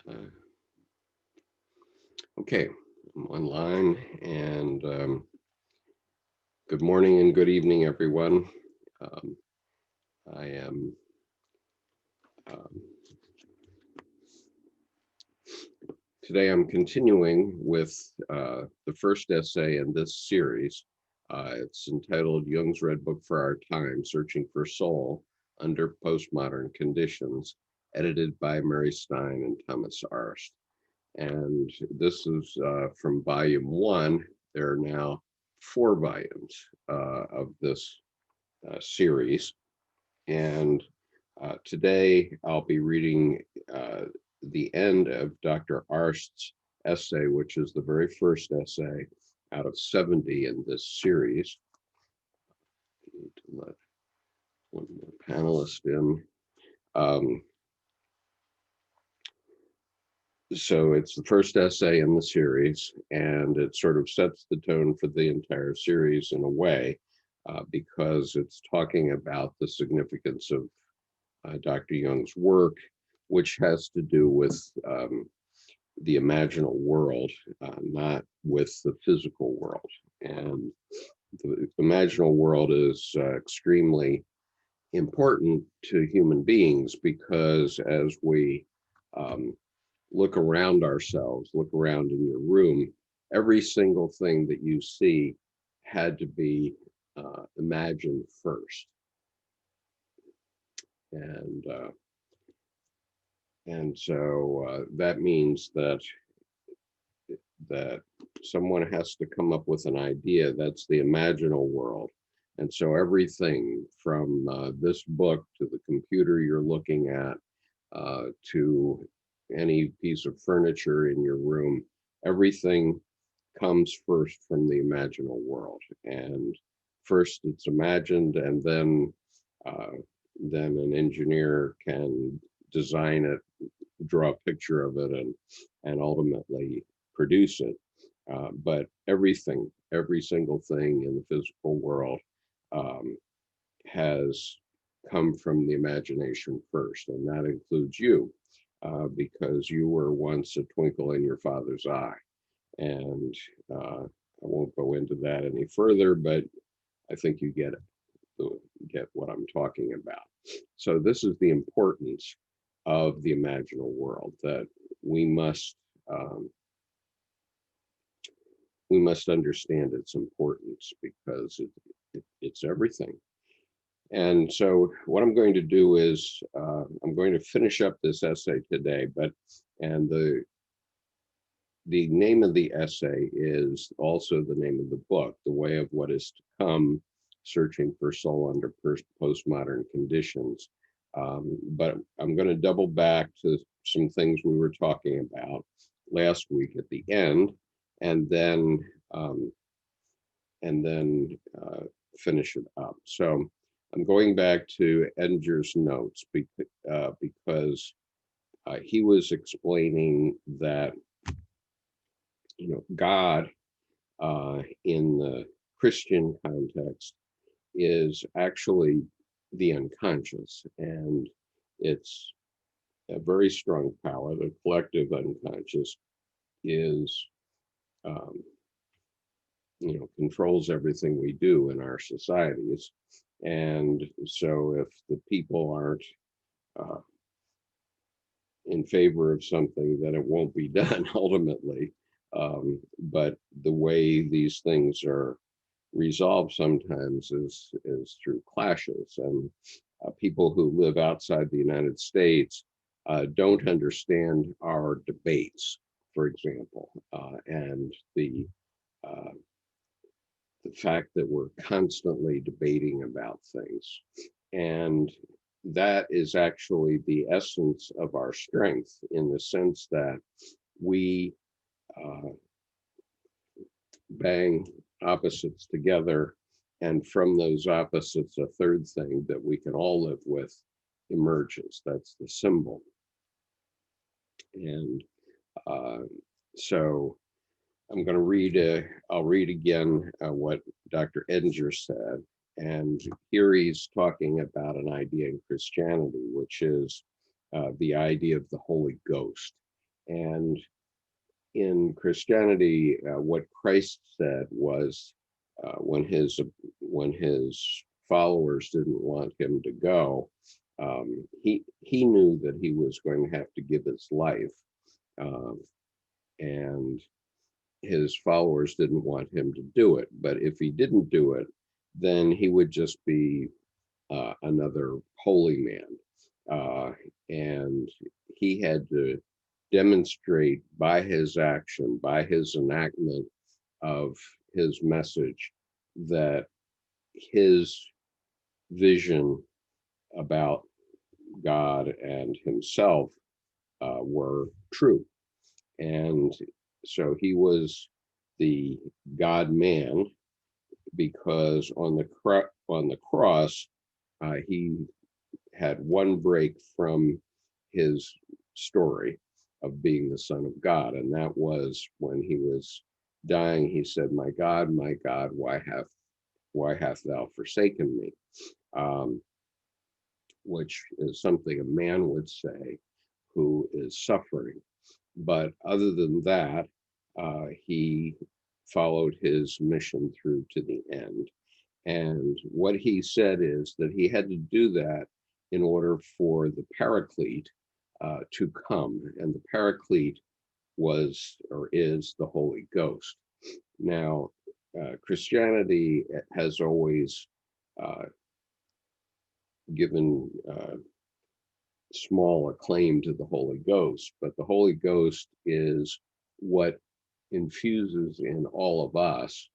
Uh, okay, I'm online, and good morning and good evening, everyone. Um, I am um, Today I'm continuing with the first essay in this series. It's entitled Jung's Red Book for Our Time, Searching for Soul Under Postmodern Conditions, edited by Mary Stein and Thomas Arzt. And this is from volume 1. There are now 4 volumes of this series. And today I'll be reading the end of Dr. Arst's essay, which is the very first essay out of 70 in this series. I need to let one more panelist in. So it's the first essay in the series, and it sort of sets the tone for the entire series in a way, because it's talking about the significance of Dr. Jung's work, which has to do with the imaginal world, not with the physical world. And the imaginal world is extremely important to human beings because as we look around ourselves, look around in your room, every single thing that you see had to be imagined first. And so that means that someone has to come up with an idea. That's the imaginal world. And so everything from this book to the computer you're looking at to any piece of furniture in your room, everything comes first from the imaginal world. And first it's imagined, and then an engineer can design it, draw a picture of it, and ultimately produce it. But everything, every single thing in the physical world um, has come from the imagination first, and that includes you, because you were once a twinkle in your father's eye. And I won't go into that any further, but I think you get it, get what I'm talking about. So this is the importance of the imaginal world, that we must um, we must understand its importance because it's everything. And so what I'm going to do is I'm going to finish up this essay today, and the name of the essay is also the name of the book, The Way of What Is to Come, Searching for Soul Under Postmodern Conditions. But I'm going to double back to some things we were talking about last week at the end, and then um, finish it up. So I'm going back to Edinger's notes because he was explaining that God in the Christian context is actually the unconscious, and it's a very strong power. The collective unconscious is, um, controls everything we do in our societies. And so if the people aren't uh, in favor of something, then it won't be done ultimately. But the way these things are resolved sometimes is through clashes, and people who live outside the United States don't understand our debates, for example, and uh, the fact that we're constantly debating about things. And that is actually the essence of our strength, in the sense that we uh, bang opposites together, and from those opposites, a third thing that we can all live with emerges. That's the symbol. And uh, so I'm going to I'll read again what Dr. Edinger said. And here he's talking about an idea in Christianity, which is the idea of the Holy Ghost. And in Christianity, what Christ said was, when his followers didn't want him to go, he knew that he was going to have to give his life, um, and his followers didn't want him to do it. But if he didn't do it, then he would just be another holy man, and he had to demonstrate by his action, by his enactment of his message, that his vision about God and himself were true. And so he was the God man, because on the cross, he had one break from his story of being the Son of God, and that was when he was dying. He said, my God, why hast thou forsaken me?" Um, which is something a man would say who is suffering. But other than that, he followed his mission through to the end. And what he said is that he had to do that in order for the Paraclete to come. And the Paraclete was or is the Holy Ghost. Now, Christianity has always uh, given small acclaim to the Holy Ghost, but the Holy Ghost is what infuses in all of us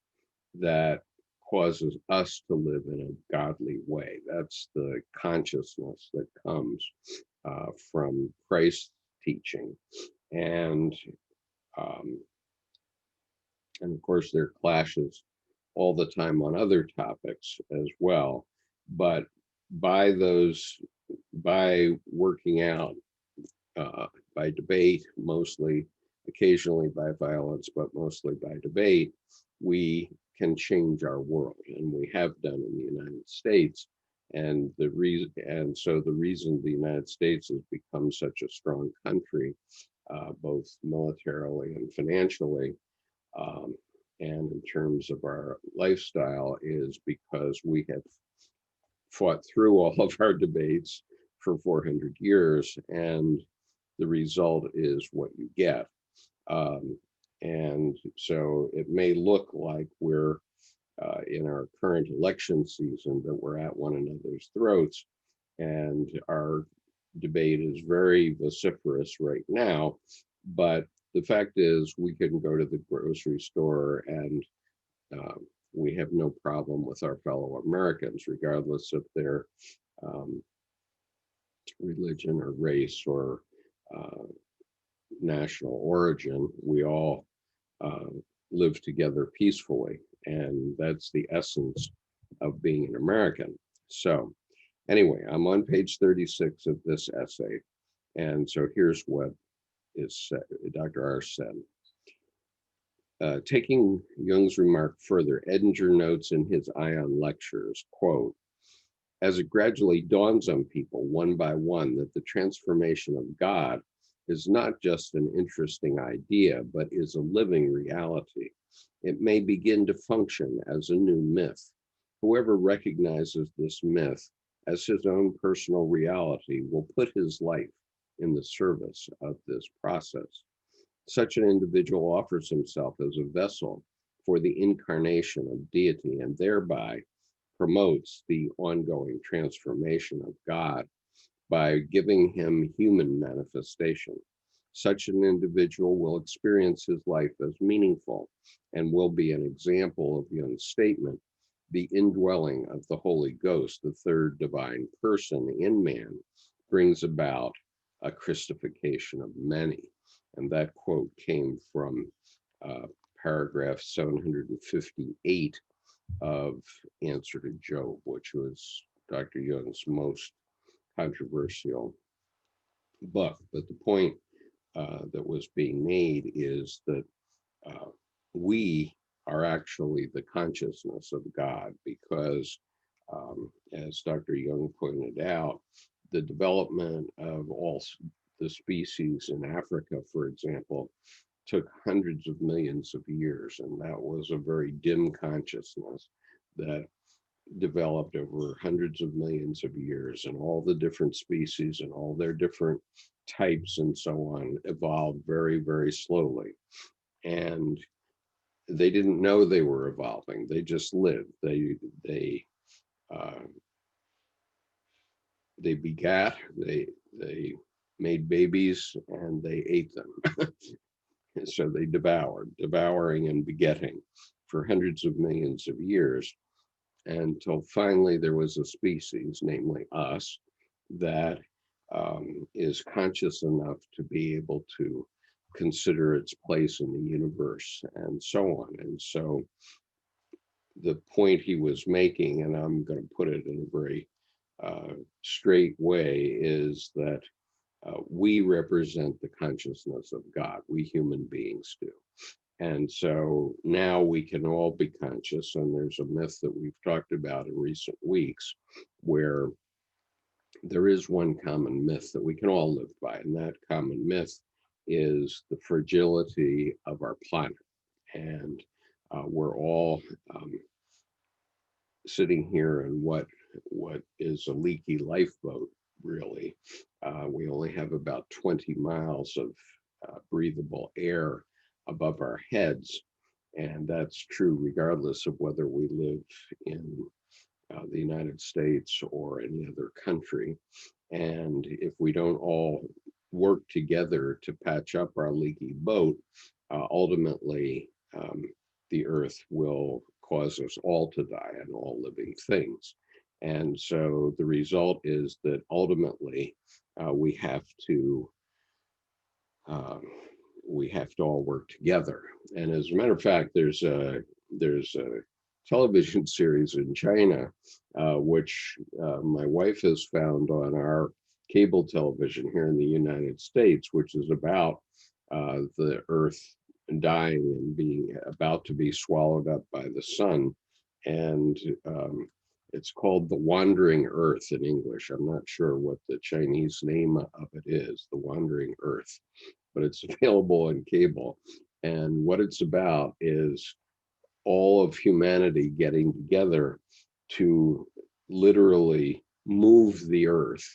that causes us to live in a godly way. That's the consciousness that comes from Christ's teaching. And um, and of course, there are clashes all the time on other topics as well. But by those, by working out, by debate, mostly, occasionally by violence, but mostly by debate, we can change our world, and we have done in the United States. And so the reason the United States has become such a strong country, both militarily and financially, um, and in terms of our lifestyle, is because we have fought through all of our debates for 400 years, and the result is what you get. Um, and so it may look like we're in our current election season that we're at one another's throats, and our debate is very vociferous right now. But the fact is, we can go to the grocery store and we have no problem with our fellow Americans, regardless of their um, religion or race or uh, national origin. We all uh, live together peacefully, and that's the essence of being an American. So, anyway, I'm on page 36 of this essay, and so here's what is said, Dr. R said. Taking Jung's remark further, Edinger notes in his Ion lectures, quote, "As it gradually dawns on people one by one that the transformation of God is not just an interesting idea, but is a living reality, it may begin to function as a new myth. Whoever recognizes this myth as his own personal reality will put his life in the service of this process. Such an individual offers himself as a vessel for the incarnation of deity, and thereby promotes the ongoing transformation of God by giving him human manifestation. Such an individual will experience his life as meaningful and will be an example of Jung's statement, the indwelling of the Holy Ghost, the third divine person in man, brings about a Christification of many." And that quote came from paragraph 758 of Answer to Job, which was Dr. Jung's most controversial book. But the point that was being made is that uh, we are actually the consciousness of God, because, as Dr. Jung pointed out, the development of all the species in Africa, for example, took hundreds of millions of years, and that was a very dim consciousness that developed over hundreds of millions of years, and all the different species and all their different types and so on evolved very, very slowly. And they didn't know they were evolving. They just lived. Uh, they begat. They made babies and they ate them. So they devouring and begetting for hundreds of millions of years, until finally there was a species, namely us, that is conscious enough to be able to consider its place in the universe and so on. And so the point he was making, and I'm going to put it in a very straight way, is that we represent the consciousness of God. We human beings do. And so now we can all be conscious. And there's a myth that we've talked about in recent weeks where there is one common myth that we can all live by. And that common myth is the fragility of our planet. And we're all sitting here in what is a leaky lifeboat, really. We only have about 20 miles of breathable air above our heads. And that's true regardless of whether we live in the United States or any other country. And if we don't all work together to patch up our leaky boat, ultimately the earth will cause us all to die, and all living things. And so the result is that ultimately we have to all work together. And as a matter of fact, there's a television series in China, which my wife has found on our cable television here in the United States, which is about the Earth dying and being about to be swallowed up by the sun. And it's called The Wandering Earth in English. I'm not sure what the Chinese name of it is, The Wandering Earth, but it's available on cable. And what it's about is all of humanity getting together to literally move the Earth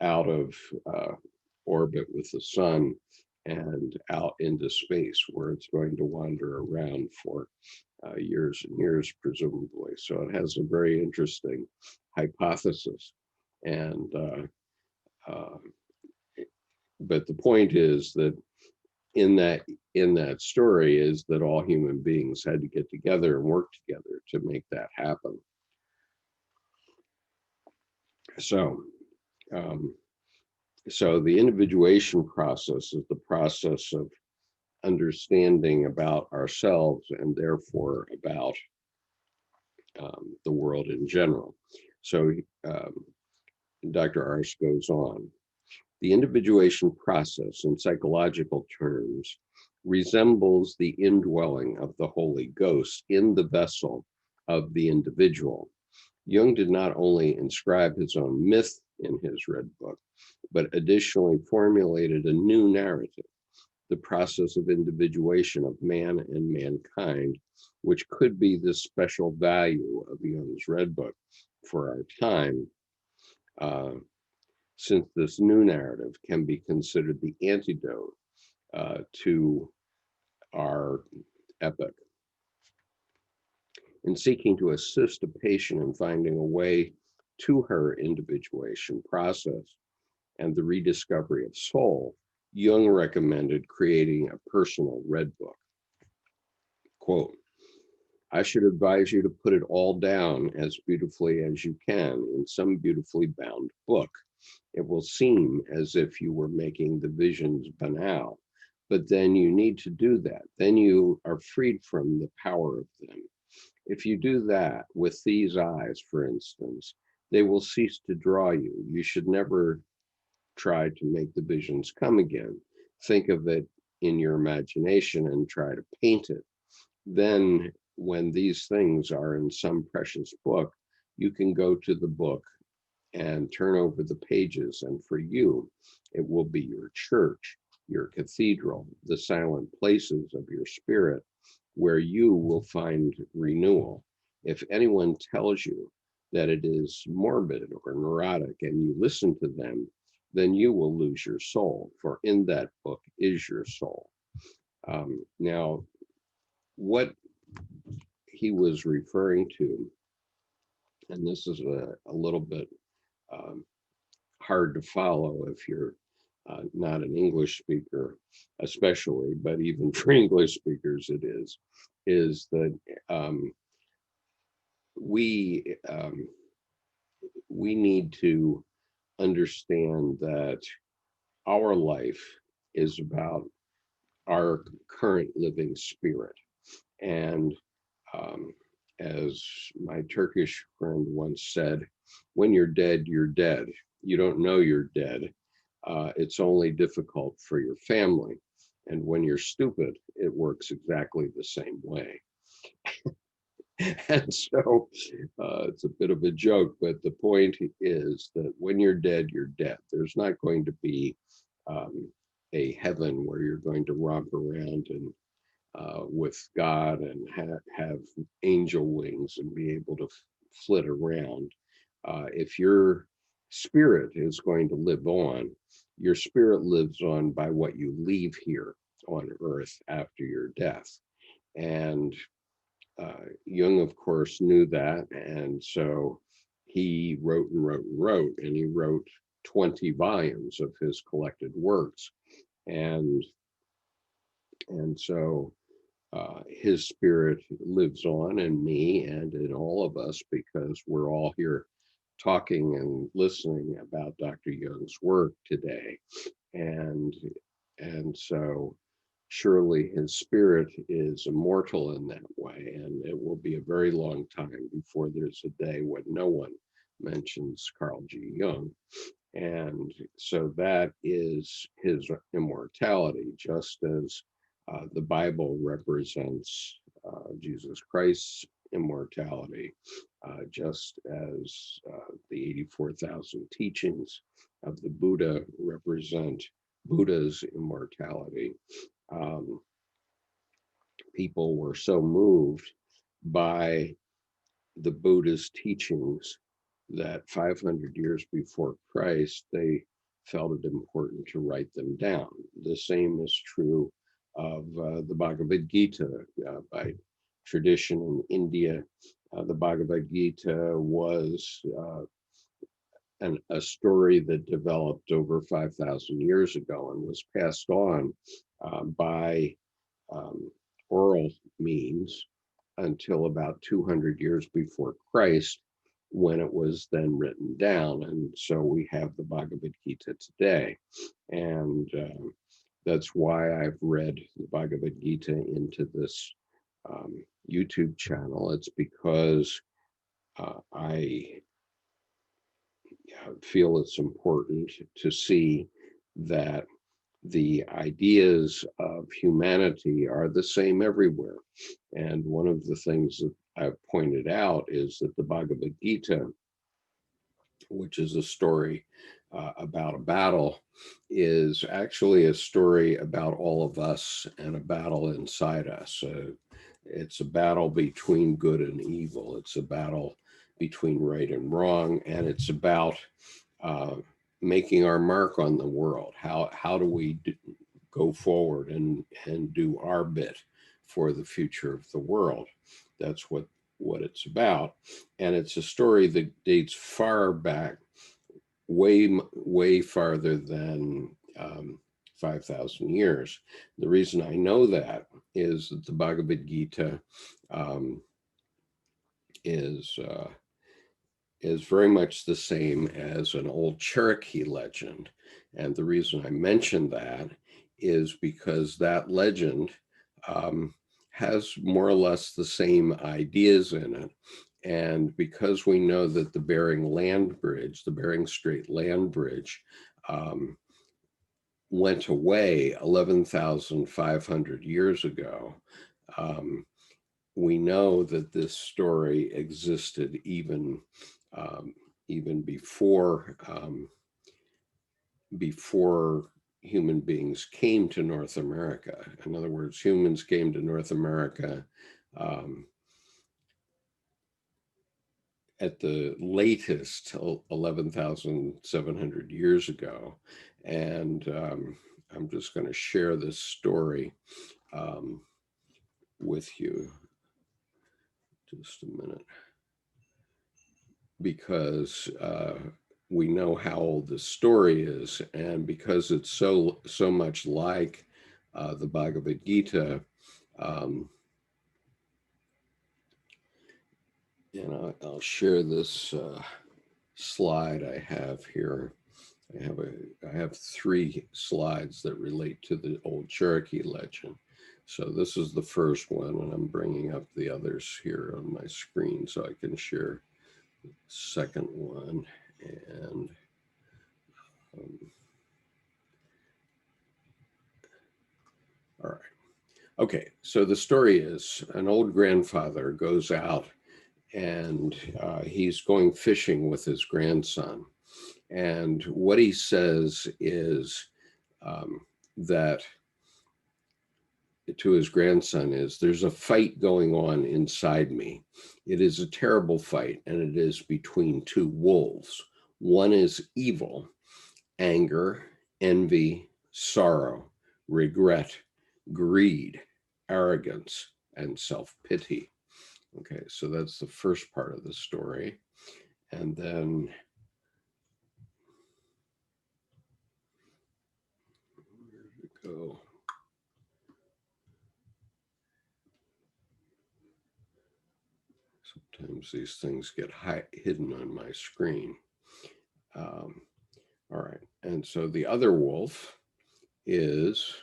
out of orbit with the sun and out into space, where it's going to wander around for years and years, presumably. So it has a very interesting hypothesis. And but the point is that in that story is that all human beings had to get together and work together to make that happen. So so the individuation process is the process of understanding about ourselves and therefore about the world in general. So Dr. Arzt goes on. The individuation process in psychological terms resembles the indwelling of the Holy Ghost in the vessel of the individual. Jung did not only inscribe his own myth in his Red Book, but additionally formulated a new narrative, the process of individuation of man and mankind, which could be the special value of Jung's Red Book for our time, since this new narrative can be considered the antidote to our epoch. In seeking to assist a patient in finding a way to her individuation process and the rediscovery of soul, Jung recommended creating a personal Red Book. Quote, I should advise you to put it all down as beautifully as you can in some beautifully bound book. It will seem as if you were making the visions banal, but then you need to do that. Then you are freed from the power of them. If you do that with these eyes, for instance, they will cease to draw you. You should never try to make the visions come again. Think of it in your imagination and try to paint it. Then when these things are in some precious book, you can go to the book and turn over the pages. And for you, it will be your church, your cathedral, the silent places of your spirit, where you will find renewal. If anyone tells you that it is morbid or neurotic and you listen to them, then you will lose your soul, for in that book is your soul. Now, what he was referring to, and this is a little bit um, hard to follow if you're not an English speaker, especially, but even for English speakers, it is that we we need to understand that our life is about our current living spirit. And um, as my Turkish friend once said, when you're dead, you're dead. You don't know you're dead. It's only difficult for your family. And when you're stupid, it works exactly the same way. And so it's a bit of a joke, but the point is that when you're dead, you're dead. There's not going to be um, a heaven where you're going to romp around and with God and have angel wings and be able to flit around. If your spirit is going to live on, your spirit lives on by what you leave here on earth after your death. And Jung, of course, knew that. And so he wrote and wrote and wrote, and he wrote 20 volumes of his collected works. And so his spirit lives on in me and in all of us because we're all here talking and listening about Dr. Jung's work today. And so surely his spirit is immortal in that way, and it will be a very long time before there's a day when no one mentions Carl G. Jung. And so that is his immortality, just as the Bible represents Jesus Christ's immortality, just as the 84,000 teachings of the Buddha represent Buddha's immortality. Um, People were so moved by the Buddha's teachings that 500 years before Christ, they felt it important to write them down. The same is true of the Bhagavad Gita. By tradition in India, the Bhagavad Gita was a story that developed over 5,000 years ago and was passed on by um, oral means until about 200 years before Christ, when it was then written down. And so we have the Bhagavad Gita today. And that's why I've read the Bhagavad Gita into this YouTube channel. It's because I feel it's important to see that the ideas of humanity are the same everywhere. And one of the things that I've pointed out is that the Bhagavad Gita, which is a story about a battle, is actually a story about all of us and a battle inside us. It's a battle between good and evil. It's a battle between right and wrong, and it's about uh, making our mark on the world. How do we go forward and do our bit for the future of the world? That's what it's about. And it's a story that dates far back, way farther than 5,000 years. The reason I know that is that the Bhagavad Gita um, is very much the same as an old Cherokee legend. And the reason I mention that is because that legend has more or less the same ideas in it. And because we know that the Bering Strait land bridge, went away 11,500 years ago, we know that this story existed even even before human beings came to North America. In other words, humans came to North America at the latest 11,700 years ago. And I'm just going to share this story with you. Just a minute. Because we know how old this story is, and because it's so much like the Bhagavad Gita, and I'll share this slide I have here. I have 3 slides that relate to the old Cherokee legend. So this is the first one, and I'm bringing up the others here on my screen so I can share the second one. And all right. Okay, so the story is an old grandfather goes out and he's going fishing with his grandson. And what he says is that to his grandson is, there's a fight going on inside me. It is a terrible fight, and it is between 2 wolves. One is evil, anger, envy, sorrow, regret, greed, arrogance, and self-pity. Okay, so that's the first part of the story. And then where did it go? Sometimes these things get hidden on my screen. All right, and so the other wolf is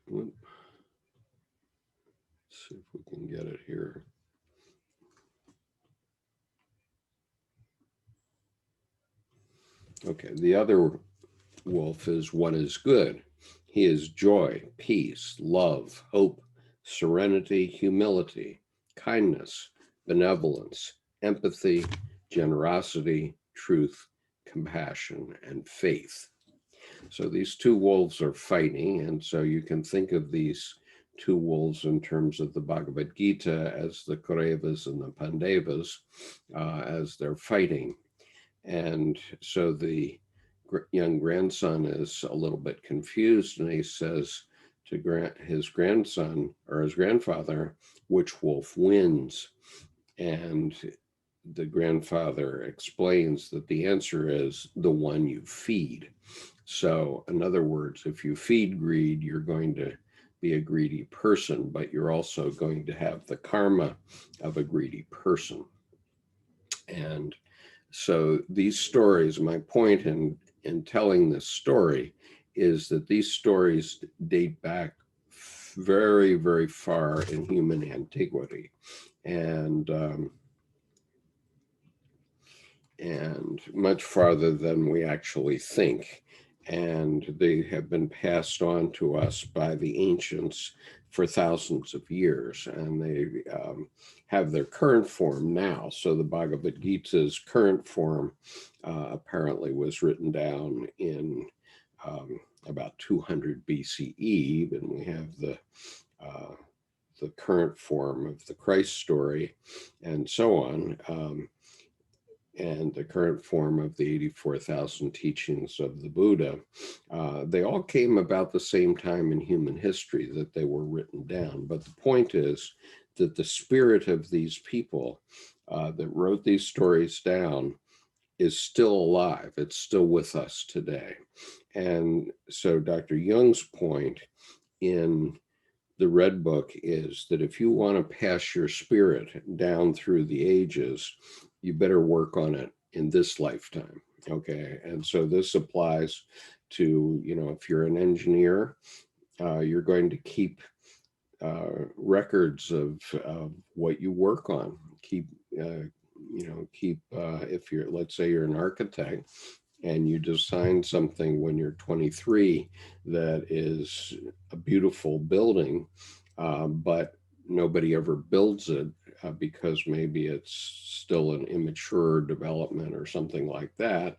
let's see if we can get it here. Okay, the other wolf is what is good. He is joy, peace, love, hope, serenity, humility, kindness, benevolence, empathy, generosity, truth, compassion, and faith. So these 2 wolves are fighting, and so you can think of these 2 wolves in terms of the Bhagavad Gita as the Kauravas and the Pandavas as they're fighting. And so the young grandson is a little bit confused, and he says to his grandson or his grandfather, which wolf wins? And the grandfather explains that the answer is the one you feed. So in other words, if you feed greed, you're going to be a greedy person, but you're also going to have the karma of a greedy person. And so these stories, my point in telling this story is that these stories date back very, very far in human antiquity, and much farther than we actually think. And they have been passed on to us by the ancients for thousands of years, and they have their current form now. So the Bhagavad Gita's current form apparently was written down in about 200 BCE, and we have the current form of the Christ story and so on. And the current form of the 84,000 teachings of the Buddha, they all came about the same time in human history that they were written down. But the point is that the spirit of these people that wrote these stories down is still alive. It's still with us today. And so Dr. Jung's point in the Red Book is that if you want to pass your spirit down through the ages, you better work on it in this lifetime. Okay. And so this applies to, if you're an engineer, you're going to keep records of what you work on. Keep, if you're, let's say you're an architect, and you design something when you're 23 that is a beautiful building, but nobody ever builds it because maybe it's still an immature development or something like that.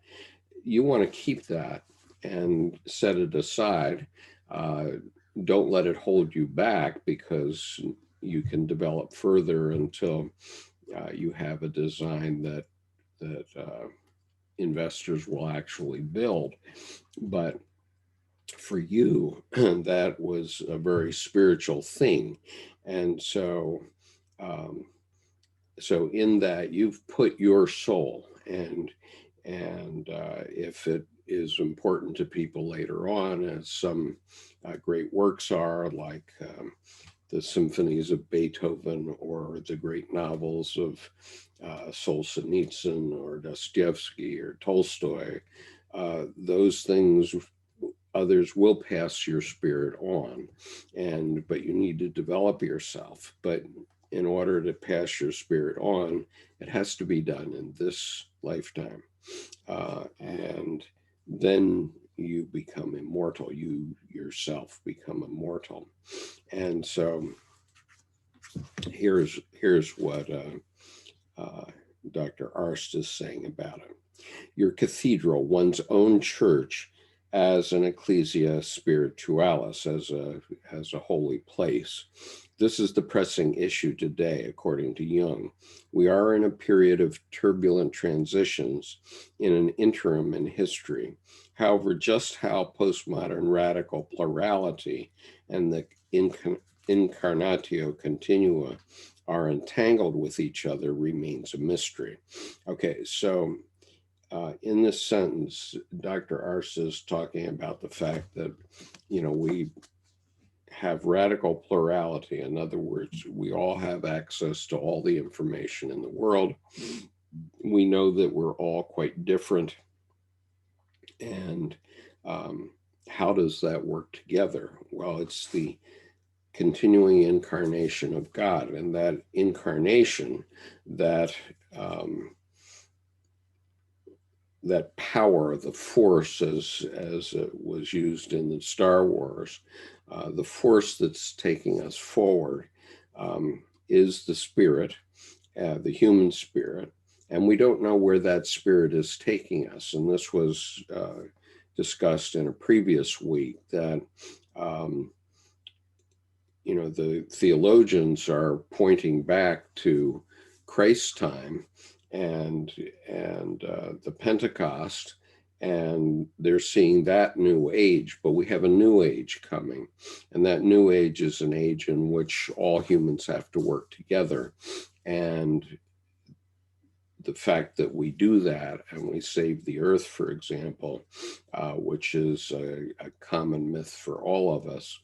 You want to keep that and set it aside. Uh, don't let it hold you back, because you can develop further until you have a design that investors will actually build. But for you, that was a very spiritual thing, and um, so in that you've put your soul, and if it is important to people later on, as some great works are, like the symphonies of Beethoven, or the great novels of Solzhenitsyn or Dostoevsky or Tolstoy, those things, others will pass your spirit on, but you need to develop yourself. But in order to pass your spirit on, it has to be done in this lifetime, and then you become immortal. You yourself become immortal. And so here's what Dr. Arzt is saying about it. Your cathedral, one's own church, as an ecclesia spiritualis, as a holy place. This is the pressing issue today, according to Jung. We are in a period of turbulent transitions, in an interim in history. However, just how postmodern radical plurality and the incarnatio continua are entangled with each other remains a mystery. Okay, so in this sentence, Dr. Arzt is talking about the fact that, we have radical plurality. In other words, we all have access to all the information in the world. We know that we're all quite different. And how does that work together? Well, it's the continuing incarnation of God, and that incarnation, that that power, the force, as it was used in the Star Wars, the force that's taking us forward, is the spirit, the human spirit, and we don't know where that spirit is taking us. And this was discussed in a previous week, that the theologians are pointing back to Christ's time and the Pentecost, and they're seeing that new age. But we have a new age coming, and that new age is an age in which all humans have to work together. And the fact that we do that, and we save the earth, for example, which is a common myth for all of us,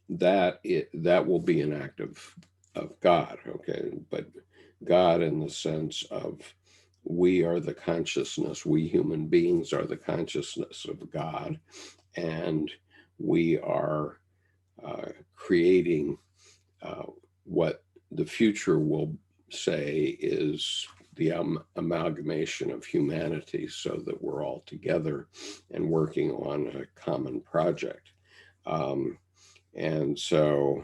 that will be an act of God. Okay, but God in the sense of, we are the consciousness, we human beings are the consciousness of God, and we are creating what the future will say is the amalgamation of humanity, so that we're all together and working on a common project. And so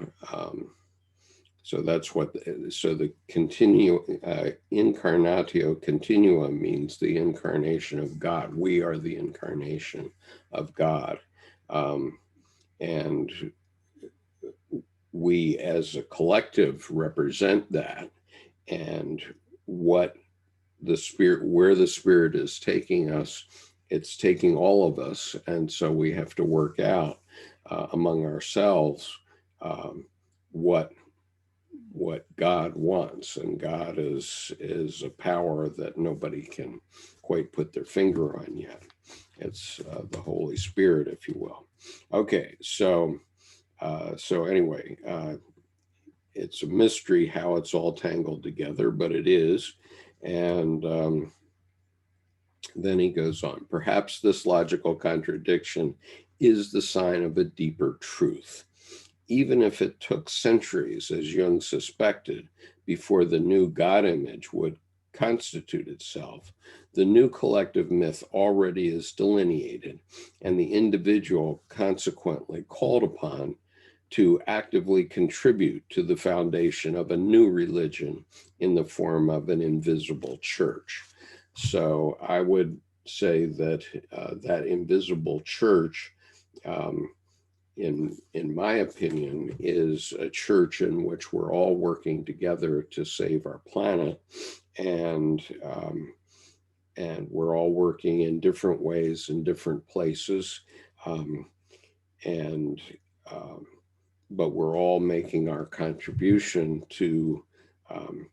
that's what, so the incarnatio continua means the incarnation of God. We are the incarnation of God. And we as a collective represent that, and what the spirit, where the spirit is taking us, it's taking all of us. And so we have to work out among ourselves what God wants. And God is a power that nobody can quite put their finger on yet. It's the Holy Spirit, if you will. Okay, so anyway, it's a mystery how it's all tangled together, but it is. And then he goes on. Perhaps this logical contradiction is the sign of a deeper truth. Even if it took centuries, as Jung suspected, before the new God image would constitute itself, the new collective myth already is delineated, and the individual consequently called upon to actively contribute to the foundation of a new religion in the form of an invisible church. So I would say that that invisible church, um, in my opinion, is a church in which we're all working together to save our planet, and we're all working in different ways in different places, um, and um, but we're all making our contribution to um,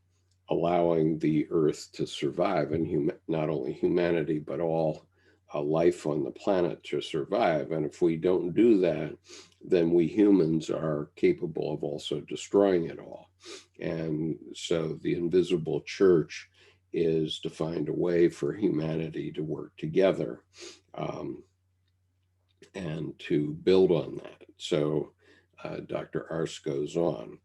allowing the earth to survive, and not only humanity, but all life on the planet to survive. And if we don't do that, then we humans are capable of also destroying it all. And so the invisible church is to find a way for humanity to work together, um, and to build on that. So Dr. Arzt goes on.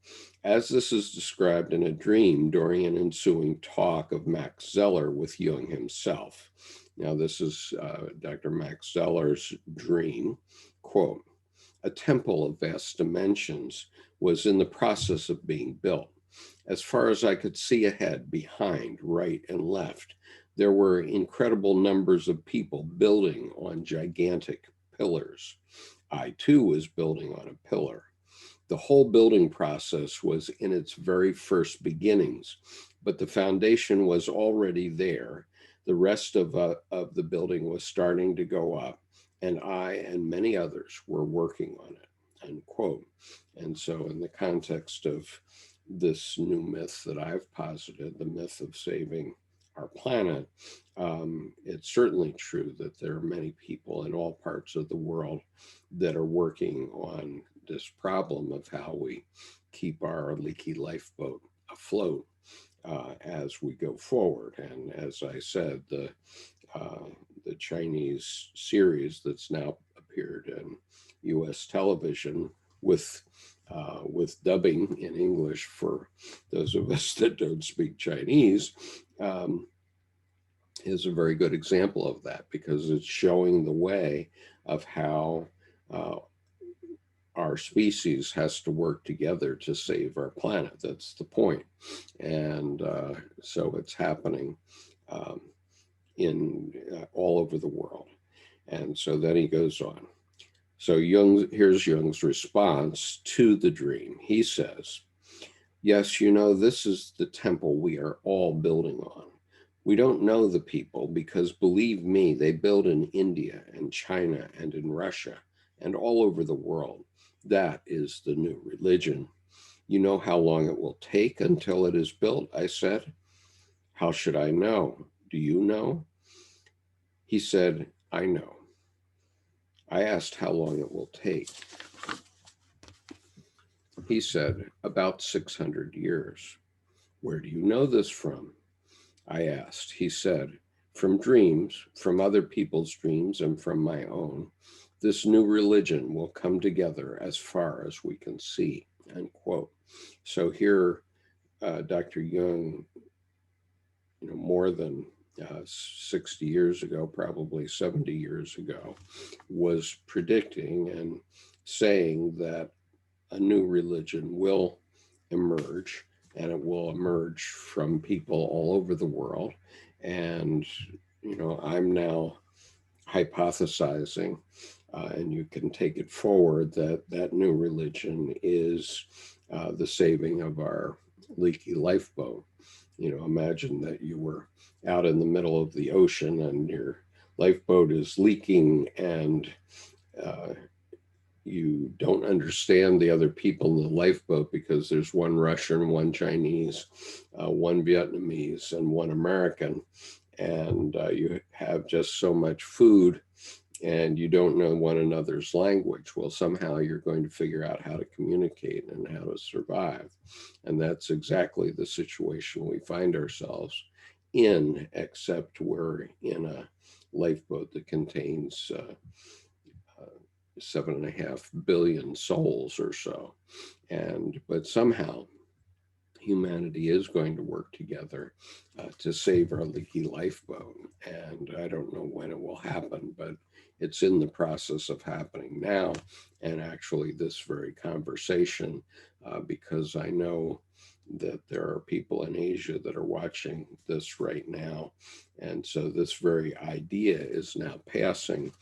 As this is described in a dream during an ensuing talk of Max Zeller with Jung himself. Now, this is Dr. Max Zeller's dream. Quote, a temple of vast dimensions was in the process of being built. As far as I could see ahead, behind, right, and left, there were incredible numbers of people building on gigantic pillars. I too was building on a pillar. The whole building process was in its very first beginnings, but the foundation was already there. The rest of the building was starting to go up, and I and many others were working on it, unquote. And so in the context of this new myth that I've posited, the myth of saving our planet, it's certainly true that there are many people in all parts of the world that are working on this problem of how we keep our leaky lifeboat afloat as we go forward. And as I said, the Chinese series that's now appeared in U.S. television with dubbing in English for those of us that don't speak Chinese, is a very good example of that, because it's showing the way of how our species has to work together to save our planet. That's the point. And so it's happening in all over the world. And so then he goes on. So here's Jung's response to the dream. He says, yes, you know, this is the temple we are all building on. We don't know the people because, believe me, they build in India and China and in Russia and all over the world. That is the new religion. You know how long it will take until it is built, I said. How should I know? Do you know? He said, I know. I asked how long it will take. He said, about 600 years. Where do you know this from? I asked. He said, from dreams, from other people's dreams, and from my own. This new religion will come together as far as we can see, unquote. So here, Dr. Jung, more than 60 years ago, probably 70 years ago, was predicting and saying that a new religion will emerge, and it will emerge from people all over the world. And, I'm now hypothesizing, and you can take it forward, that new religion is the saving of our leaky lifeboat. Imagine that you were out in the middle of the ocean and your lifeboat is leaking, and you don't understand the other people in the lifeboat because there's one Russian, one Chinese, one Vietnamese, and one American. And you have just so much food and you don't know one another's language. Well, somehow you're going to figure out how to communicate and how to survive. And that's exactly the situation we find ourselves in, except we're in a lifeboat that contains 7.5 billion souls or so. But somehow humanity is going to work together to save our leaky lifeboat. And I don't know when it will happen, but it's in the process of happening now. And actually, this very conversation, because I know that there are people in Asia that are watching this right now. And so this very idea is now passing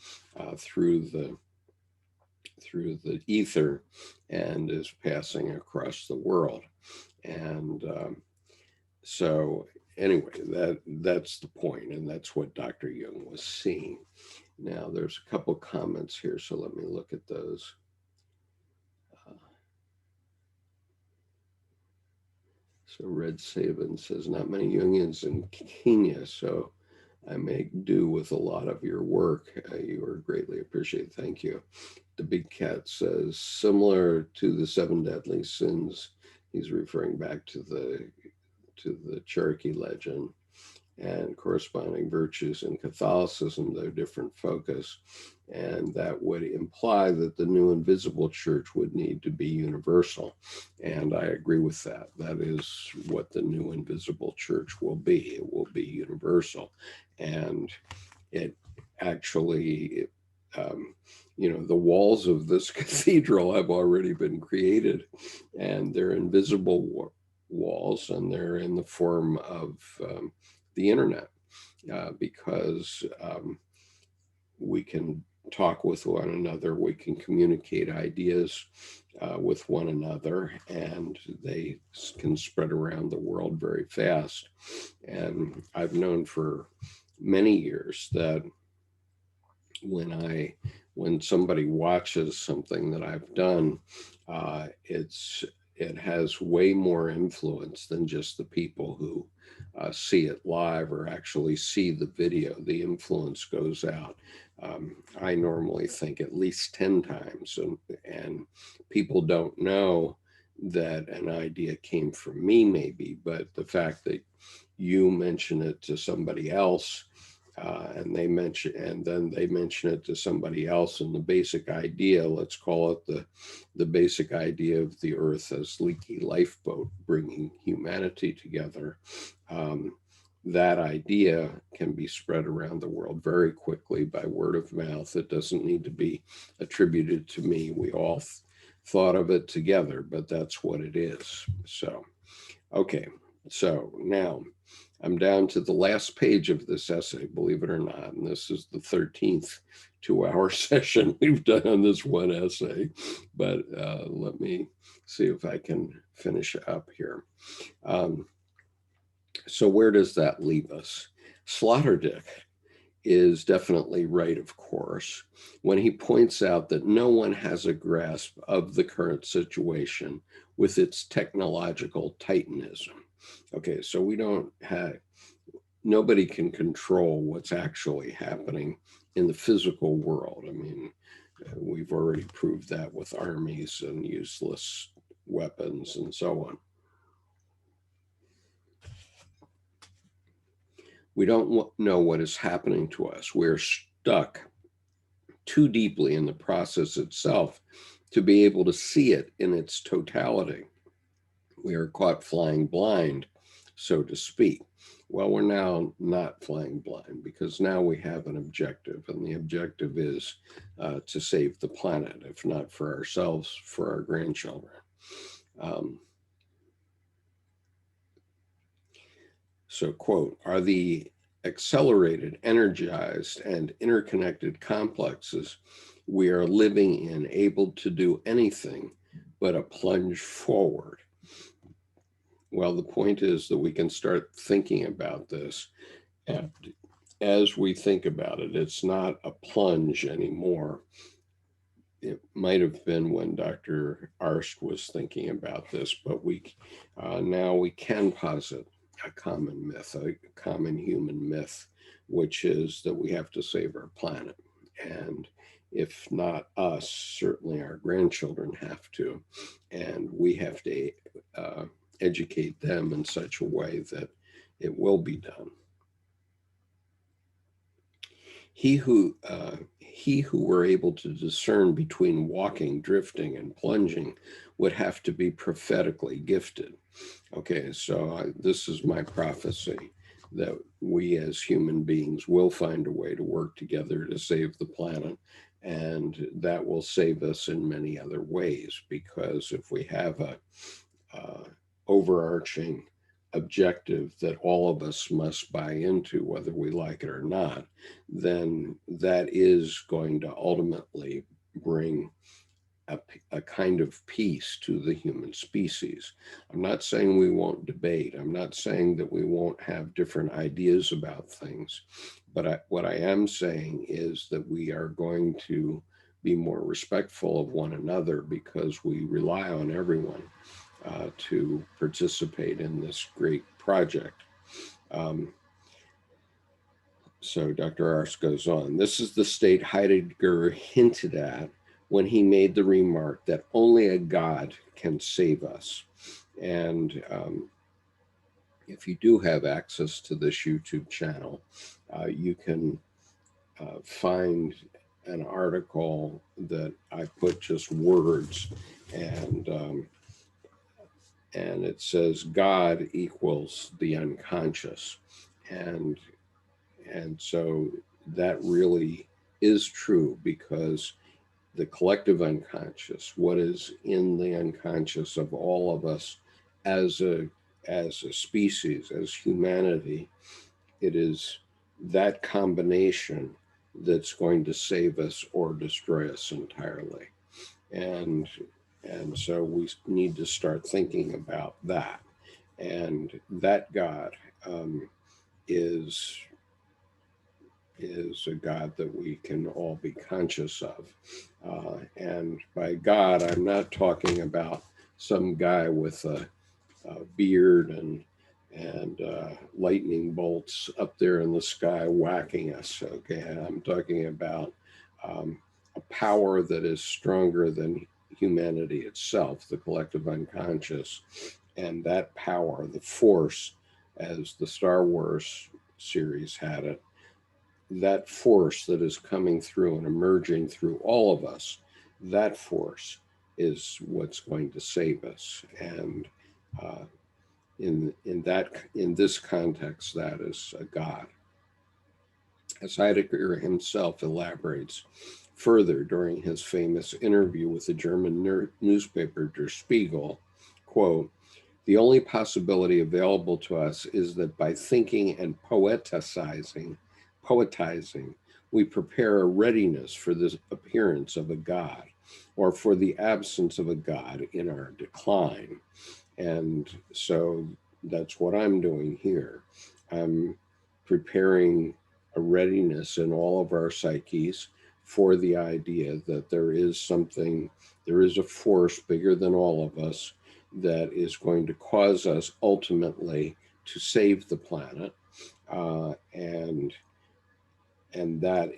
through the ether and is passing across the world. And so anyway, that's the point, and that's what Dr. Jung was seeing. Now there's a couple comments here, so let me look at those. So Red Saban says, not many Jungians in Kenya, so I make do with a lot of your work. You are greatly appreciated. Thank you. The Big Cat says, similar to the 7 deadly sins, he's referring back to the Cherokee legend, and corresponding virtues in Catholicism, though different focus. And that would imply that the new invisible church would need to be universal. And I agree with that. That is what the new invisible church will be. It will be universal. And it actually, the walls of this cathedral have already been created, and they're invisible walls, and they're in the form of the internet, because we can talk with one another, we can communicate ideas with one another, and they can spread around the world very fast. And I've known for many years that when somebody watches something that I've done, it has way more influence than just the people who see it live or actually see the video. The influence goes out. I normally think at least 10 times, and people don't know that an idea came from me maybe, but the fact that you mention it to somebody else, and then they mention it to somebody else, and the basic idea, let's call it the basic idea of the earth as leaky lifeboat bringing humanity together, that idea can be spread around the world very quickly by word of mouth. It doesn't need to be attributed to me. We all thought of it together, but that's what it is. So, okay, so now I'm down to the last page of this essay, believe it or not, and this is the 13th 2-hour session we've done on this one essay, but let me see if I can finish up here. So where does that leave us? Sloterdijk is definitely right, of course, when he points out that no one has a grasp of the current situation with its technological titanism. Okay, so nobody can control what's actually happening in the physical world. I mean, we've already proved that with armies and useless weapons and so on. We don't know what is happening to us. We're stuck too deeply in the process itself to be able to see it in its totality. We are caught flying blind, so to speak. Well, we're now not flying blind, because now we have an objective, and the objective is to save the planet, if not for ourselves, for our grandchildren. So, quote, are the accelerated, energized, and interconnected complexes we are living in able to do anything but a plunge forward? Well, the point is that we can start thinking about this. And as we think about it, it's not a plunge anymore. It might have been when Dr. Arzt was thinking about this, but now we can posit a common myth, a common human myth, which is that we have to save our planet. And if not us, certainly our grandchildren have to, and we have to educate them in such a way that it will be done. He he who were able to discern between walking, drifting, and plunging would have to be prophetically gifted. Okay, so this is my prophecy that we as human beings will find a way to work together to save the planet. And that will save us in many other ways, because if we have a overarching objective that all of us must buy into, whether we like it or not, then that is going to ultimately bring a kind of peace to the human species. I'm not saying we won't debate. I'm not saying that we won't have different ideas about things. But what I am saying is that we are going to be more respectful of one another, because we rely on everyone to participate in this great project. So Dr. Arzt goes on, this is the state Heidegger hinted at when he made the remark that only a God can save us. And if you do have access to this YouTube channel, you can find an article that I put just words, and it says God equals the unconscious. And so that really is true, because the collective unconscious, what is in the unconscious of all of us as a species, as humanity, it is that combination that's going to save us or destroy us entirely. And so we need to start thinking about that. And that God is a God that we can all be conscious of. And by God, I'm not talking about some guy with a beard and lightning bolts up there in the sky whacking us. Okay, I'm talking about a power that is stronger than humanity itself, the collective unconscious. And that power, the force, as the Star Wars series had it, that force that is coming through and emerging through all of us, that force is what's going to save us. And in this context, that is a God. As Heidegger himself elaborates further during his famous interview with the German newspaper Der Spiegel, quote, the only possibility available to us is that by thinking and poetizing, we prepare a readiness for the appearance of a God, or for the absence of a God in our decline. And so that's what I'm doing here. I'm preparing a readiness in all of our psyches for the idea that there is a force bigger than all of us that is going to cause us ultimately to save the planet. And that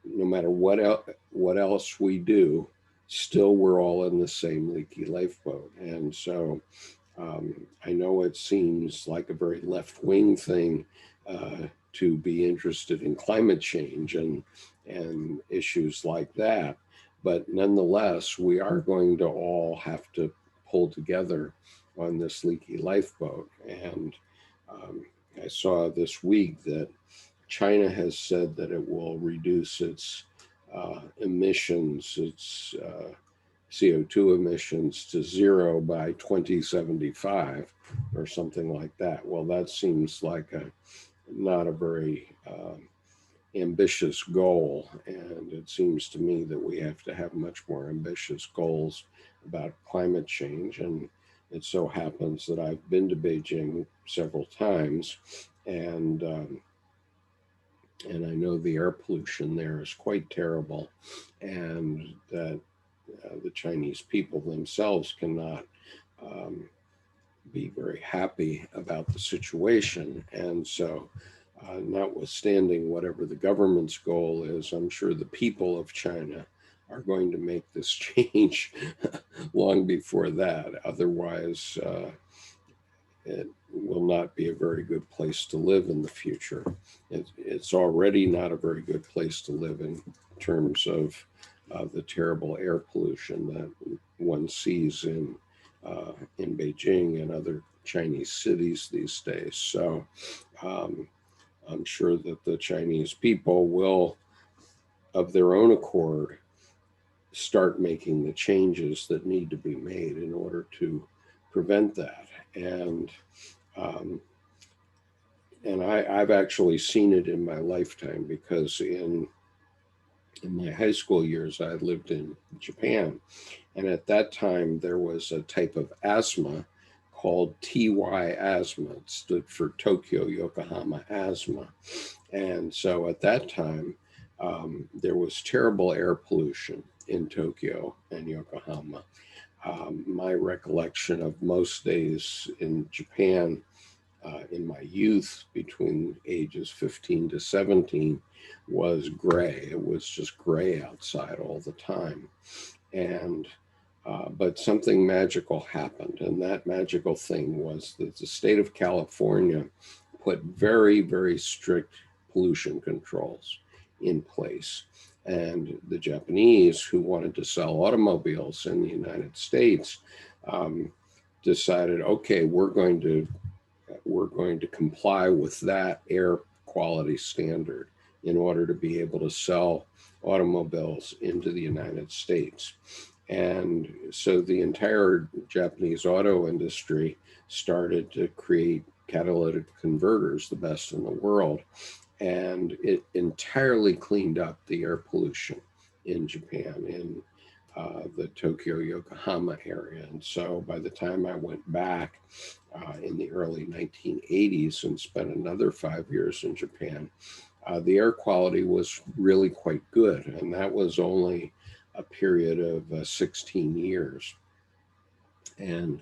no matter what else we do, still we're all in the same leaky lifeboat. And so I know it seems like a very left-wing thing to be interested in climate change and issues like that, but nonetheless, we are going to all have to pull together on this leaky lifeboat. And I saw this week that China has said that it will reduce its emissions, its CO2 emissions to zero by 2075 or something like that. Well, that seems like not a very ambitious goal. And it seems to me that we have to have much more ambitious goals about climate change. And it so happens that I've been to Beijing several times, and I know the air pollution there is quite terrible, and that the Chinese people themselves cannot be very happy about the situation. And so, notwithstanding whatever the government's goal is, I'm sure the people of China are going to make this change long before that. Otherwise, it will not be a very good place to live in the future. It's already not a very good place to live in terms of the terrible air pollution that one sees in Beijing and other Chinese cities these days. So I'm sure that the Chinese people will, of their own accord, start making the changes that need to be made in order to prevent that. Um, and I've actually seen it in my lifetime, because in my high school years, I lived in Japan. And at that time, there was a type of asthma called TY asthma. It stood for Tokyo Yokohama asthma. And so at that time, there was terrible air pollution in Tokyo and Yokohama. My recollection of most days in Japan in my youth, between ages 15 to 17, was gray. It was just gray outside all the time. And but something magical happened, and that magical thing was that the state of California put very, very strict pollution controls in place. And the Japanese, who wanted to sell automobiles in the United States, decided, okay, we're going to comply with that air quality standard in order to be able to sell automobiles into the United States. And so the entire Japanese auto industry started to create catalytic converters, the best in the world. And it entirely cleaned up the air pollution in Japan, in the Tokyo, Yokohama area. And so by the time I went back in the early 1980s and spent another 5 years in Japan, the air quality was really quite good. And that was only a period of 16 years. And,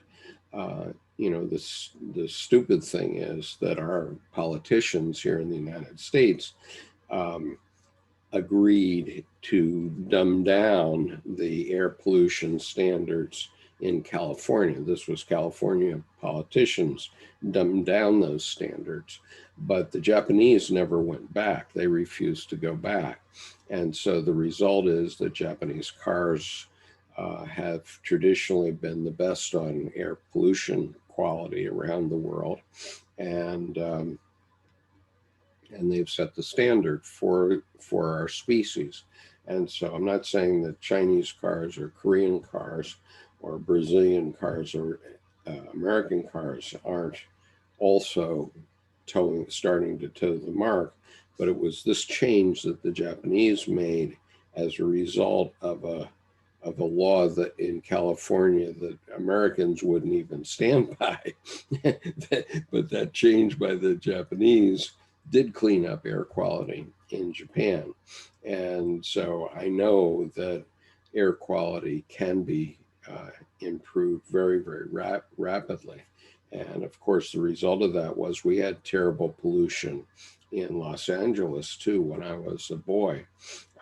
the stupid thing is that our politicians here in the United States agreed to dumb down the air pollution standards in California. This was California politicians dumbed down those standards, but the Japanese never went back. They refused to go back. And so the result is that Japanese cars have traditionally been the best on air pollution quality around the world. And they've set the standard for our species. And so I'm not saying that Chinese cars or Korean cars or Brazilian cars or American cars aren't also starting to toe the mark, but it was this change that the Japanese made as a result of a law that in California that Americans wouldn't even stand by. But that change by the Japanese did clean up air quality in Japan. And so I know that air quality can be improved very, very rapidly. And of course, the result of that was we had terrible pollution in Los Angeles too when I was a boy.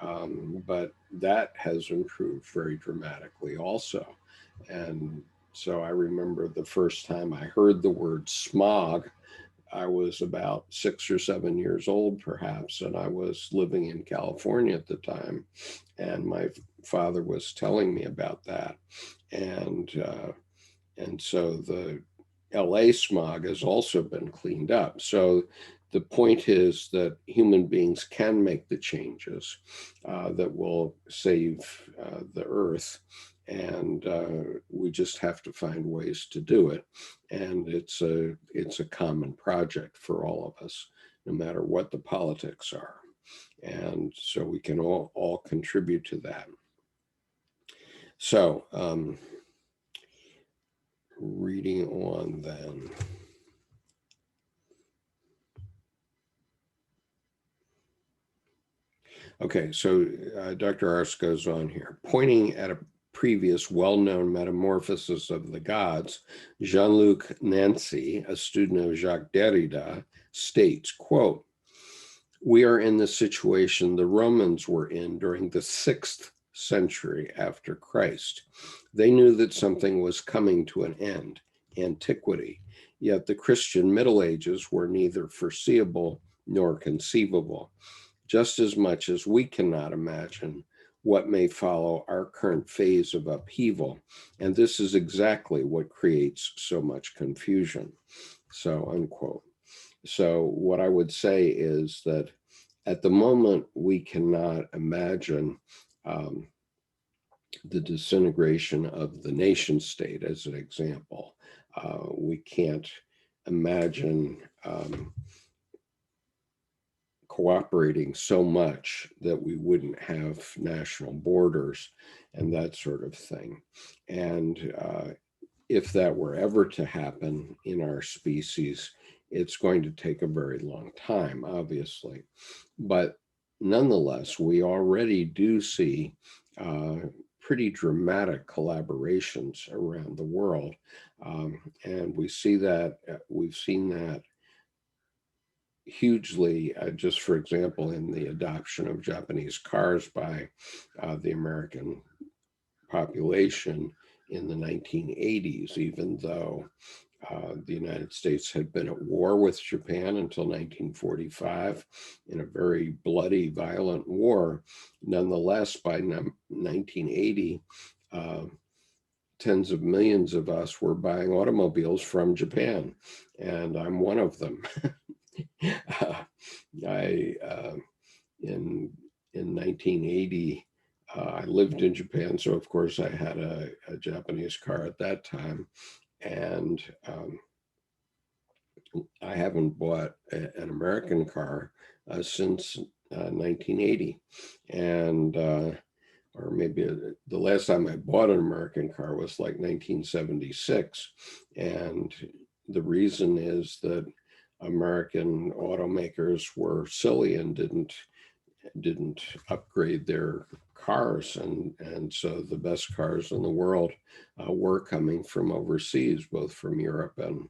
But that has improved very dramatically also. And so I remember the first time I heard the word smog, I was about 6 or 7 years old, perhaps, and I was living in California at the time. And my father was telling me about that. And so the LA smog has also been cleaned up. So the point is that human beings can make the changes that will save the earth. And we just have to find ways to do it. And it's a common project for all of us, no matter what the politics are. And so we can all contribute to that. So reading on then. Okay, so Dr. Arzt goes on here. Pointing at a previous well-known metamorphosis of the gods, Jean-Luc Nancy, a student of Jacques Derrida, states, quote, "We are in the situation the Romans were in during the 6th century after Christ. They knew that something was coming to an end, antiquity. Yet the Christian Middle Ages were neither foreseeable nor conceivable, just as much as we cannot imagine what may follow our current phase of upheaval. And this is exactly what creates so much confusion. So, unquote. So, what I would say is that at the moment, we cannot imagine the disintegration of the nation state, as an example. We can't imagine cooperating so much that we wouldn't have national borders and that sort of thing. And if that were ever to happen in our species, it's going to take a very long time, obviously. But nonetheless, we already do see pretty dramatic collaborations around the world. And we see that, we've seen that hugely, just for example, in the adoption of Japanese cars by the American population in the 1980s, even though the United States had been at war with Japan until 1945 in a very bloody, violent war. Nonetheless, by 1980, tens of millions of us were buying automobiles from Japan, and I'm one of them. In 1980, I lived in Japan, so of course I had a Japanese car at that time, and I haven't bought an American car since 1980, and or maybe the last time I bought an American car was like 1976, and the reason is that American automakers were silly and didn't upgrade their cars, and so the best cars in the world were coming from overseas, both from Europe and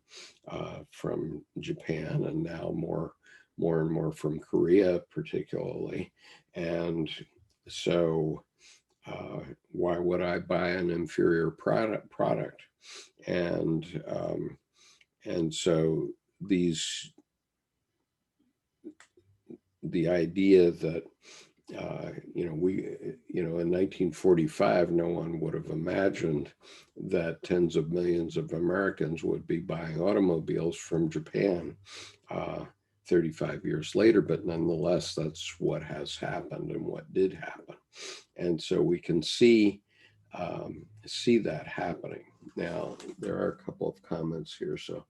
from Japan, and now more and more from Korea, particularly. And so why would I buy an inferior product? And so the idea that in 1945, no one would have imagined that tens of millions of Americans would be buying automobiles from Japan 35 years later, but nonetheless, that's what has happened and what did happen. And so we can see that happening. Now, there are a couple of comments here, so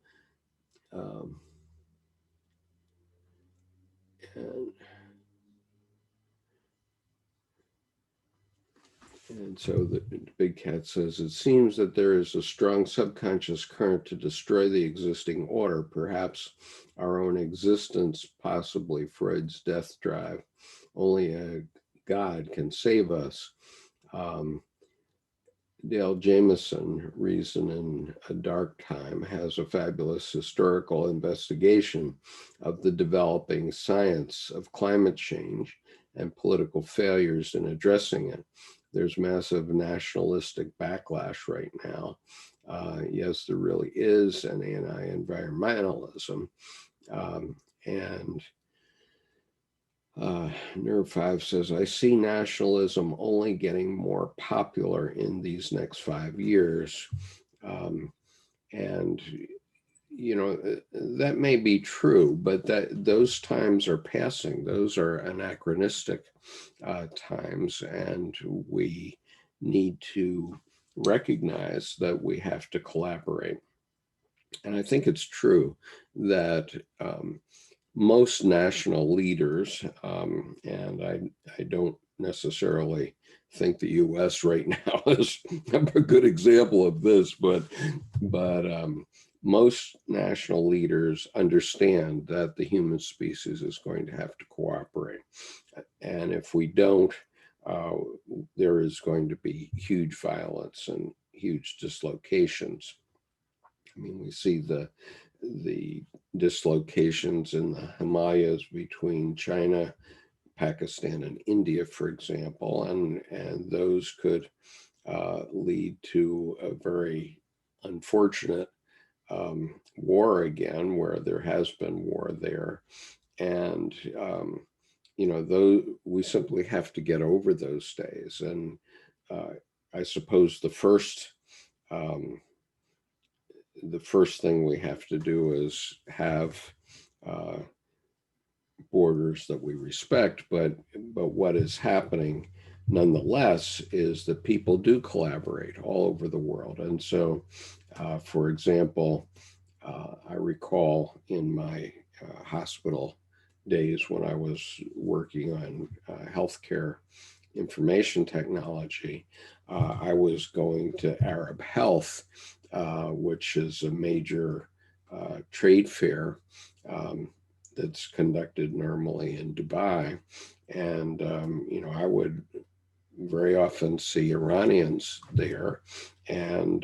and so the Big Cat says, it seems that there is a strong subconscious current to destroy the existing order, perhaps our own existence, possibly Freud's death drive. Only a God can save us. Dale Jameson, Reason in a Dark Time, has a fabulous historical investigation of the developing science of climate change and political failures in addressing it. There's massive nationalistic backlash right now. Yes, there really is an anti-environmentalism. And Nerve 5 says, I see nationalism only getting more popular in these next 5 years. And, that may be true, but those times are passing. Those are anachronistic times, and we need to recognize that we have to collaborate. And I think it's true that most national leaders, and I don't necessarily think the U.S. right now is a good example of this, but most national leaders understand that the human species is going to have to cooperate. And if we don't, there is going to be huge violence and huge dislocations. I mean, we see the dislocations in the Himalayas between China, Pakistan, and India, for example, and those could lead to a very unfortunate war again, where there has been war there. And, those, we simply have to get over those days. And I suppose um, the first thing we have to do is have uh, borders that we respect, but what is happening nonetheless is that people do collaborate all over the world. And so, for example, I recall in my hospital days when I was working on healthcare information technology, I was going to Arab Health, which is a major trade fair um, that's conducted normally in Dubai. And, I would very often see Iranians there. And,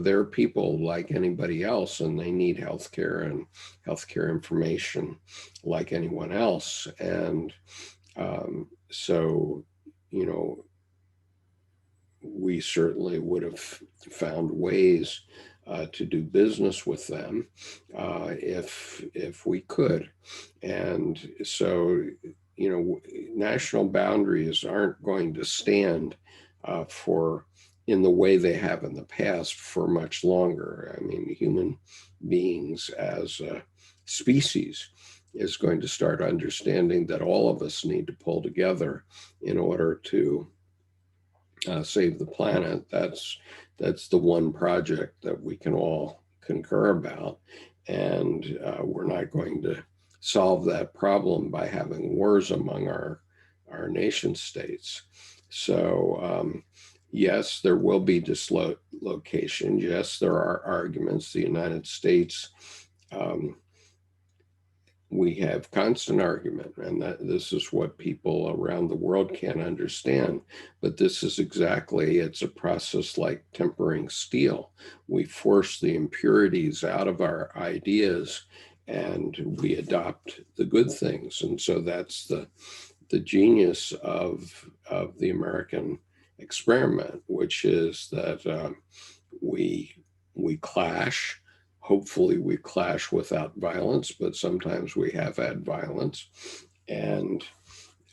they're people like anybody else, and they need healthcare and healthcare information like anyone else. And so, you know, we certainly would have found ways to do business with them if we could. And so, national boundaries aren't going to stand for in the way they have in the past for much longer. I mean, human beings as a species is going to start understanding that all of us need to pull together in order to save the planet. That's the one project that we can all concur about, and we're not going to solve that problem by having wars among our nation states. So yes, there will be dislocation. Yes, there are arguments. The United States. We have constant argument, and that this is what people around the world can't understand. But this is exactly, it's a process like tempering steel. We force the impurities out of our ideas and we adopt the good things. And so that's the genius of the American experiment, which is that we clash. Hopefully we clash without violence, but sometimes we have had violence. And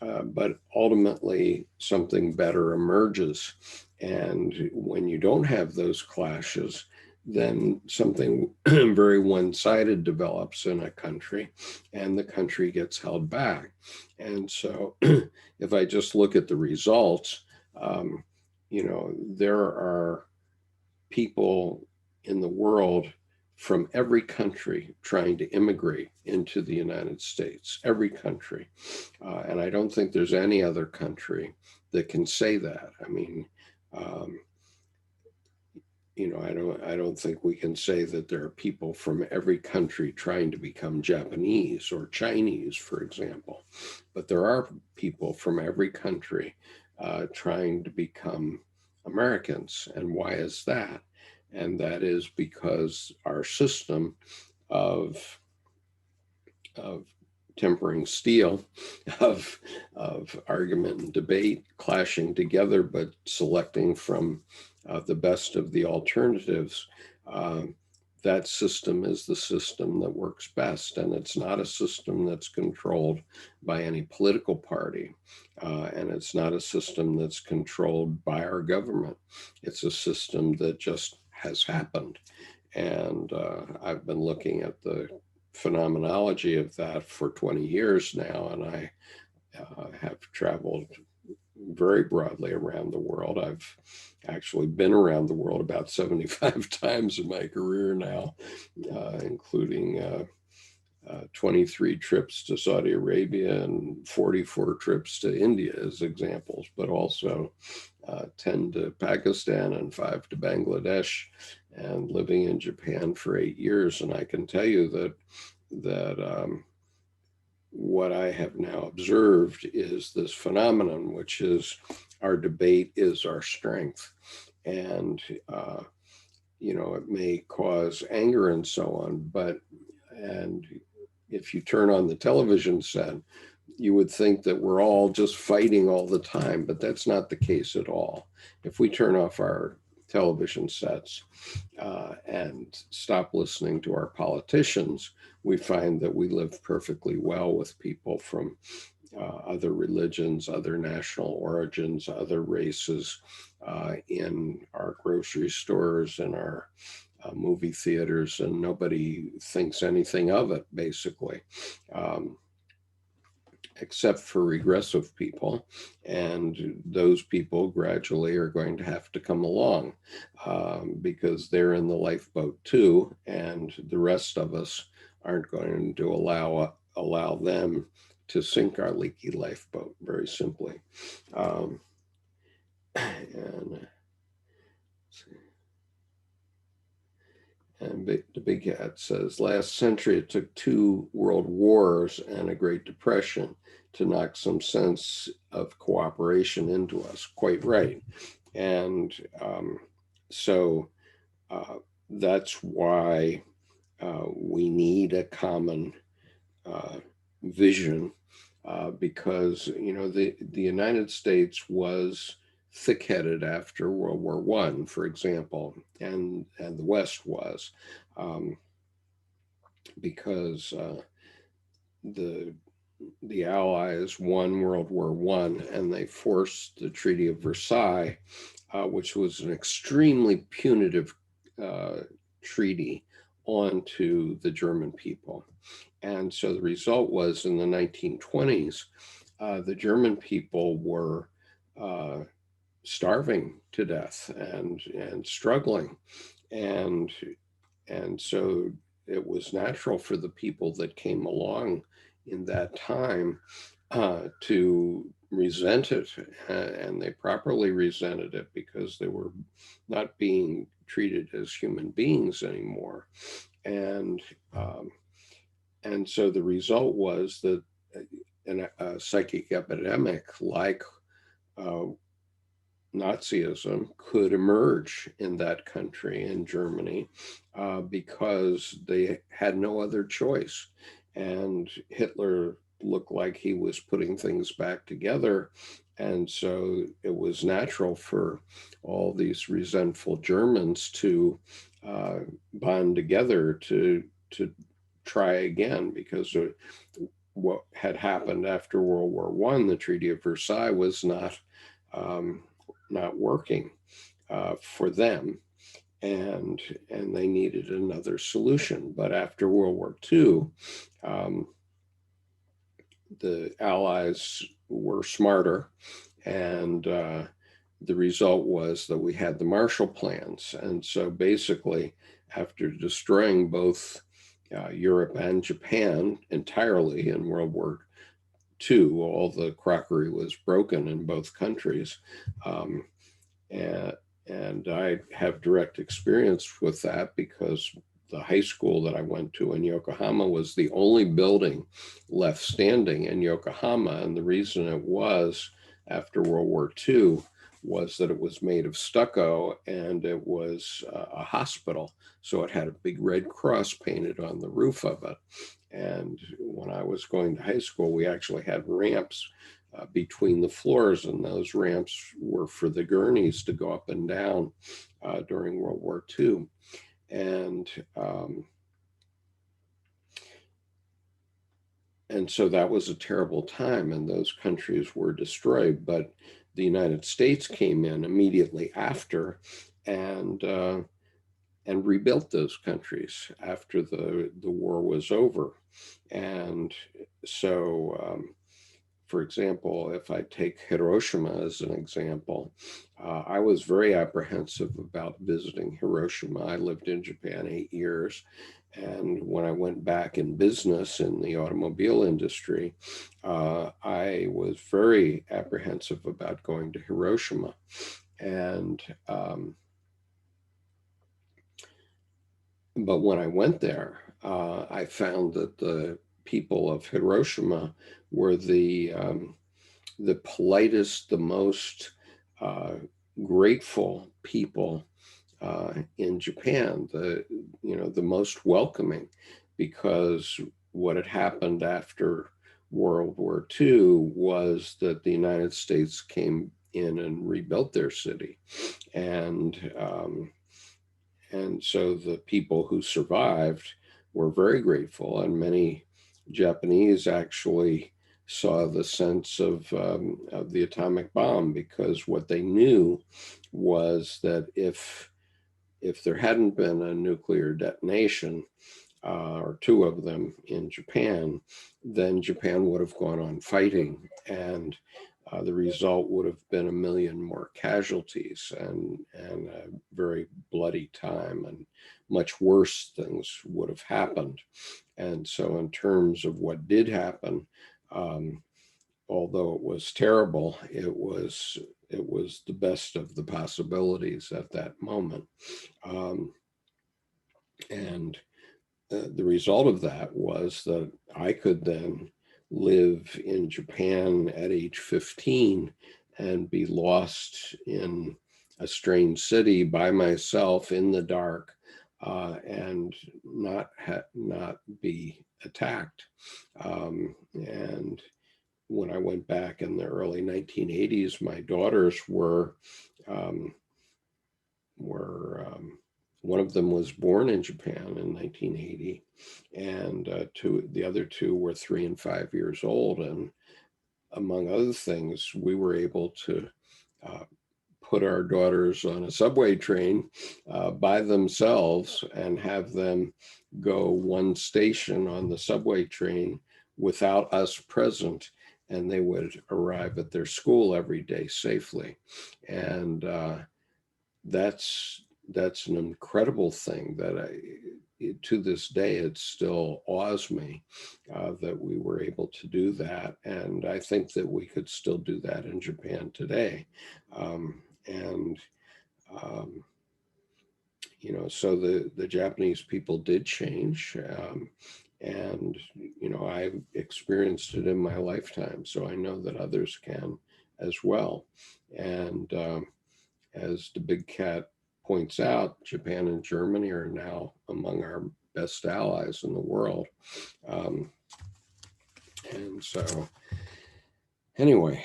but ultimately something better emerges. And when you don't have those clashes, then something very one-sided develops in a country, and the country gets held back. And so if I just look at the results, there are people in the world from every country trying to immigrate into the United States, every country. And I don't think there's any other country that can say that. I mean, I don't think we can say that there are people from every country trying to become Japanese or Chinese, for example. But there are people from every country trying to become Americans. And why is that? And that is because our system of tempering steel, of argument and debate, clashing together, but selecting from the best of the alternatives, that system is the system that works best. And it's not a system that's controlled by any political party. And it's not a system that's controlled by our government. It's a system that just has happened. And I've been looking at the phenomenology of that for 20 years now, and I have traveled very broadly around the world. I've actually been around the world about 75 times in my career now, including 23 trips to Saudi Arabia and 44 trips to India as examples, but also 10 to Pakistan and 5 to Bangladesh, and living in Japan for 8 years. And I can tell you that what I have now observed is this phenomenon, which is our debate is our strength. And, it may cause anger and so on, and if you turn on the television set, you would think that we're all just fighting all the time, but that's not the case at all. If we turn off our television sets and stop listening to our politicians, we find that we live perfectly well with people from other religions, other national origins, other races in our grocery stores and our movie theaters, and nobody thinks anything of it, basically. Except for regressive people. And those people gradually are going to have to come along because they're in the lifeboat too. And the rest of us aren't going to allow them to sink our leaky lifeboat, very simply. And the Big Hat says, last century it took 2 world wars and a Great Depression to knock some sense of cooperation into us. Quite right. And so that's why we need a common vision because, the United States was thick-headed after World War I, for example, and the West was, because the Allies won World War I, and they forced the Treaty of Versailles, which was an extremely punitive treaty, onto the German people. And so the result was, in the 1920s, the German people were starving to death and struggling. And so it was natural for the people that came along in that time to resent it, and they properly resented it because they were not being treated as human beings anymore. And so the result was that a psychic epidemic like Nazism could emerge in that country, in Germany, because they had no other choice. And Hitler looked like he was putting things back together. And so it was natural for all these resentful Germans to bond together to try again, because what had happened after World War I, the Treaty of Versailles, was not working for them, and they needed another solution. But after World War II, the Allies were smarter, and the result was that we had the Marshall Plans. And so basically, after destroying both Europe and Japan entirely in World War II, all the crockery was broken in both countries. And I have direct experience with that because the high school that I went to in Yokohama was the only building left standing in Yokohama. And the reason it was, after World War II, was that it was made of stucco, and it was a hospital. So it had a big red cross painted on the roof of it. And when I was going to high school, we actually had ramps between the floors, and those ramps were for the gurneys to go up and down during World War II. And so that was a terrible time, and those countries were destroyed. But the United States came in immediately after and rebuilt those countries after the war was over. And so, for example, if I take Hiroshima as an example, I was very apprehensive about visiting Hiroshima. I lived in Japan 8 years. And when I went back in business in the automobile industry, I was very apprehensive about going to Hiroshima. And but when I went there, I found that the people of Hiroshima were the politest, the most grateful people in Japan, the most welcoming, because what had happened after World War II was that the United States came in and rebuilt their city. And so the people who survived were very grateful, and many Japanese actually saw the sense of the atomic bomb, because what they knew was that if there hadn't been a nuclear detonation, or two of them in Japan, then Japan would have gone on fighting, and the result would have been 1,000,000 more casualties and a very bloody time, and much worse things would have happened. And so, in terms of what did happen, um, although it was terrible, it was the best of the possibilities at that moment. Um, and the result of that was that I could then live in Japan at age 15 and be lost in a strange city by myself in the dark, and not be attacked. And when I went back in the early 1980s, my daughters um, were one of them was born in Japan in 1980, and the other two were 3 and 5 years old. And among other things, we were able to uh, put our daughters on a subway train by themselves and have them go one station on the subway train without us present, and they would arrive at their school every day safely. And that's an incredible thing that to this day, it still awes me that we were able to do that. And I think that we could still do that in Japan today. And so the Japanese people did change. And, I experienced it in my lifetime, so I know that others can as well. And as the big cat points out, Japan and Germany are now among our best allies in the world. And so, anyway,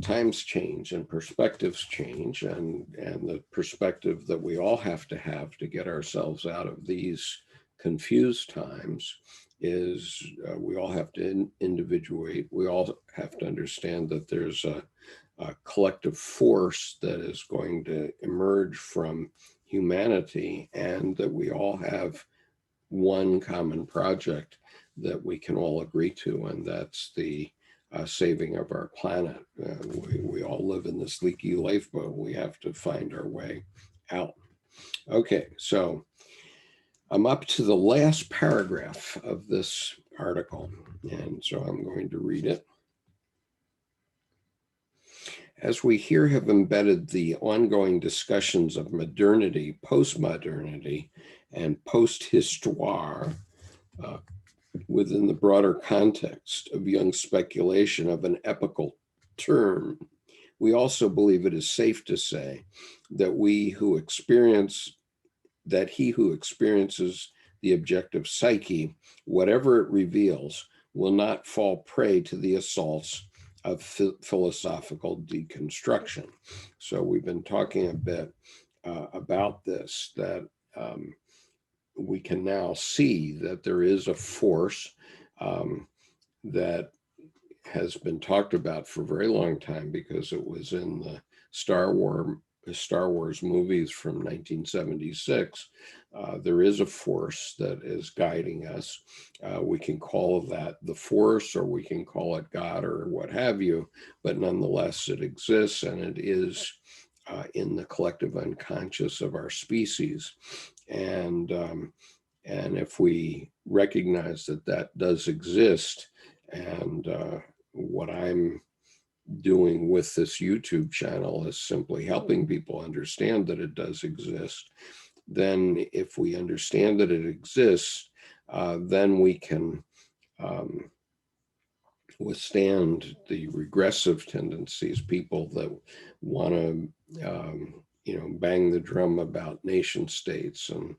times change and perspectives change, and the perspective that we all have to get ourselves out of these confused times is we all have to individuate. We all have to understand that there's a collective force that is going to emerge from humanity, and that we all have one common project that we can all agree to, and that's the saving of our planet. We all live in this leaky lifeboat. We have to find our way out. Okay, so I'm up to the last paragraph of this article, and so I'm going to read it. As we here have embedded the ongoing discussions of modernity, postmodernity, and post-histoire within the broader context of Jung's speculation of an epical term, we also believe it is safe to say that he who experiences the objective psyche, whatever it reveals, will not fall prey to the assaults of philosophical deconstruction. So we've been talking a bit about this, that we can now see that there is a force that has been talked about for a very long time, because it was in the Star Wars movies from 1976. There is a force that is guiding us. We can call that the force, or we can call it God, or what have you, but nonetheless it exists, and it is in the collective unconscious of our species. And if we recognize that that does exist, and what I'm doing with this YouTube channel is simply helping people understand that it does exist, then if we understand that it exists, then we can withstand the regressive tendencies, people that want to bang the drum about nation states and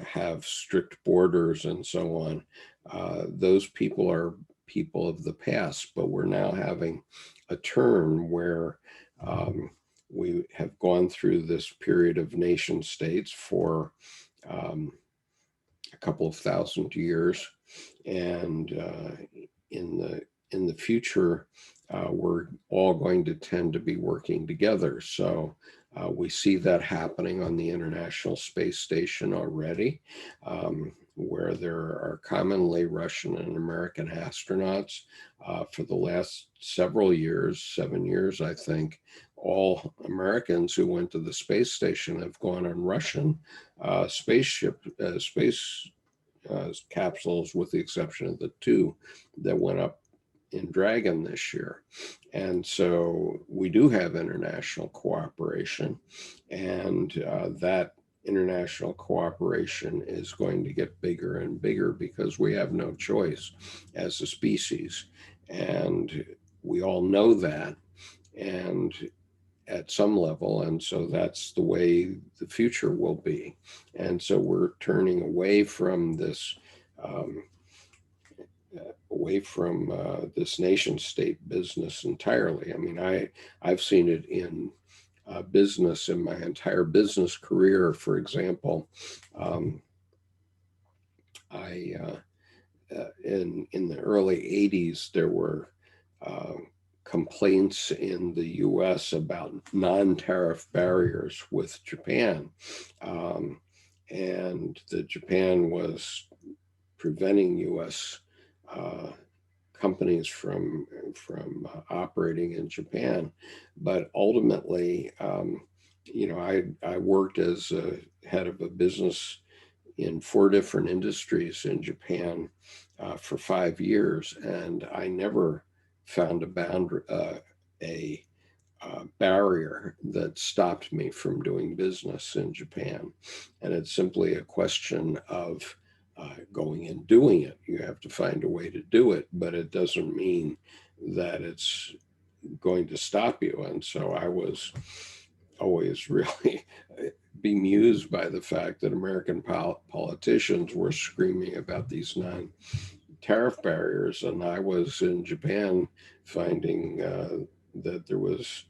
have strict borders and so on. Those people are people of the past, but we're now having a turn where We have gone through this period of nation states for a couple of thousand years, and in the future, we're all going to tend to be working together. So we see that happening on the International Space Station already, where there are commonly Russian and American astronauts. For the last several years, 7 years, I think, all Americans who went to the space station have gone on Russian space capsules, with the exception of the two that went up in Dragon this year. And so we do have international cooperation, and that international cooperation is going to get bigger and bigger because we have no choice as a species. And we all know that, and at some level, and so that's the way the future will be. And so we're turning away from this um, this nation state business entirely. I mean, I've seen it in business in my entire business career. For example, I in the early 80s, there were complaints in the US about non-tariff barriers with Japan. And that Japan was preventing US companies from operating in Japan. But ultimately, I worked as a head of a business in 4 different industries in Japan for 5 years, and I never found a barrier that stopped me from doing business in Japan. And it's simply a question of going and doing it. You have to find a way to do it, but it doesn't mean that it's going to stop you. And so I was always really bemused by the fact that American politicians were screaming about these non-tariff barriers, and I was in Japan finding that there was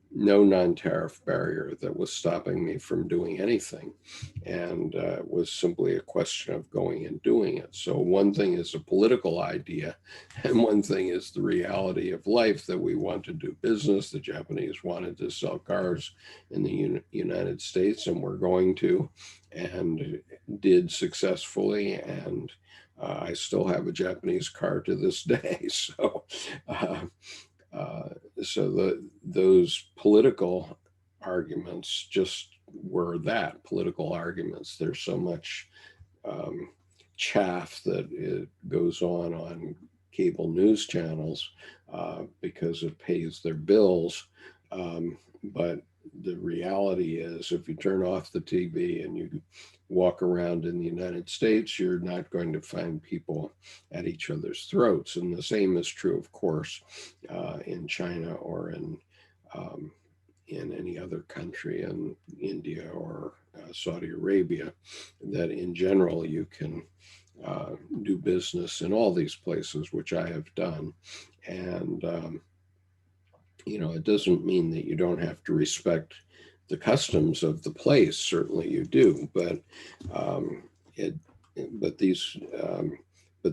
no non-tariff barrier that was stopping me from doing anything, and it was simply a question of going and doing it. So one thing is a political idea, and one thing is the reality of life, that we want to do business. The Japanese wanted to sell cars in the United States, and we're going to, and did successfully, and I still have a Japanese car to this day. So those political arguments just were that, political arguments. There's so much chaff that it goes on cable news channels because it pays their bills. But the reality is, if you turn off the TV and you walk around in the United States, you're not going to find people at each other's throats. And the same is true, of course, in China or in any other country, in India or Saudi Arabia, that in general you can do business in all these places, which I have done. And it doesn't mean that you don't have to respect the customs of the place. Certainly you do, but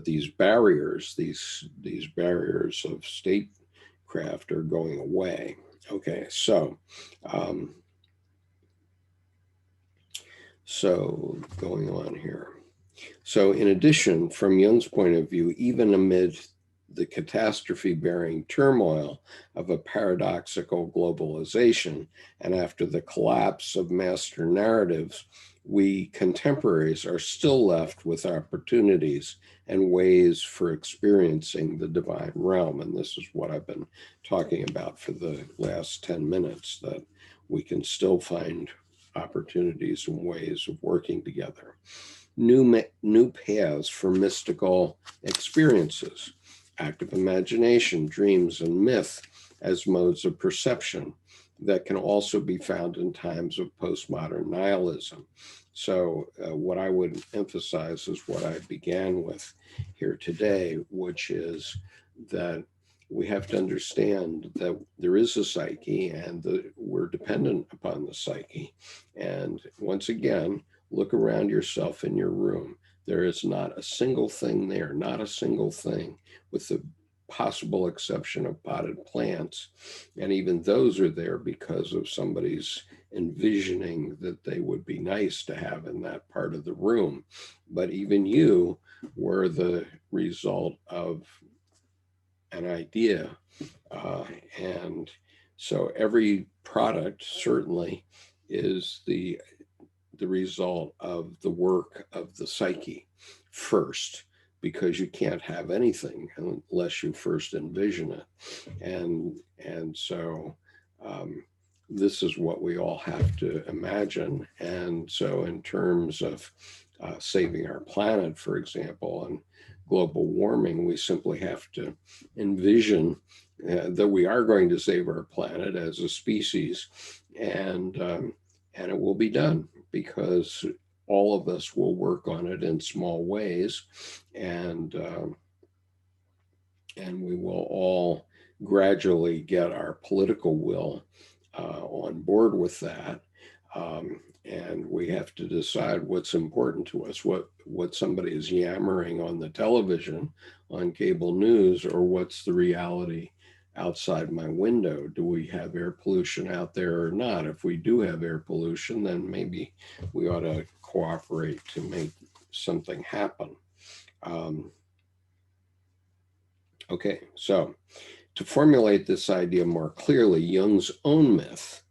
these barriers, these barriers of statecraft are going away. Okay, so going on here. So in addition, from Jung's point of view, even amid the catastrophe-bearing turmoil of a paradoxical globalization, and after the collapse of master narratives, we contemporaries are still left with opportunities and ways for experiencing the divine realm. And this is what I've been talking about for the last 10 minutes, that we can still find opportunities and ways of working together. New paths for mystical experiences, active imagination, dreams, and myth as modes of perception that can also be found in times of postmodern nihilism. So what I would emphasize is what I began with here today, which is that we have to understand that there is a psyche and that we're dependent upon the psyche. And once again, look around yourself in your room. There is not a single thing there, not a single thing, with the possible exception of potted plants. And even those are there because of somebody's envisioning that they would be nice to have in that part of the room. But even you were the result of an idea. Uh, and so every product certainly is the result of the work of the psyche first, because you can't have anything unless you first envision it. And so this is what we all have to imagine. And so in terms of saving our planet, for example, and global warming, we simply have to envision that we are going to save our planet as a species, and it will be done because all of us will work on it in small ways, and we will all gradually get our political will on board with that. And we have to decide what's important to us, what somebody is yammering on the television, on cable news, or what's the reality outside my window. Do we have air pollution out there or not? If we do have air pollution, then maybe we ought to cooperate to make something happen. Okay, so to formulate this idea more clearly, Jung's own myth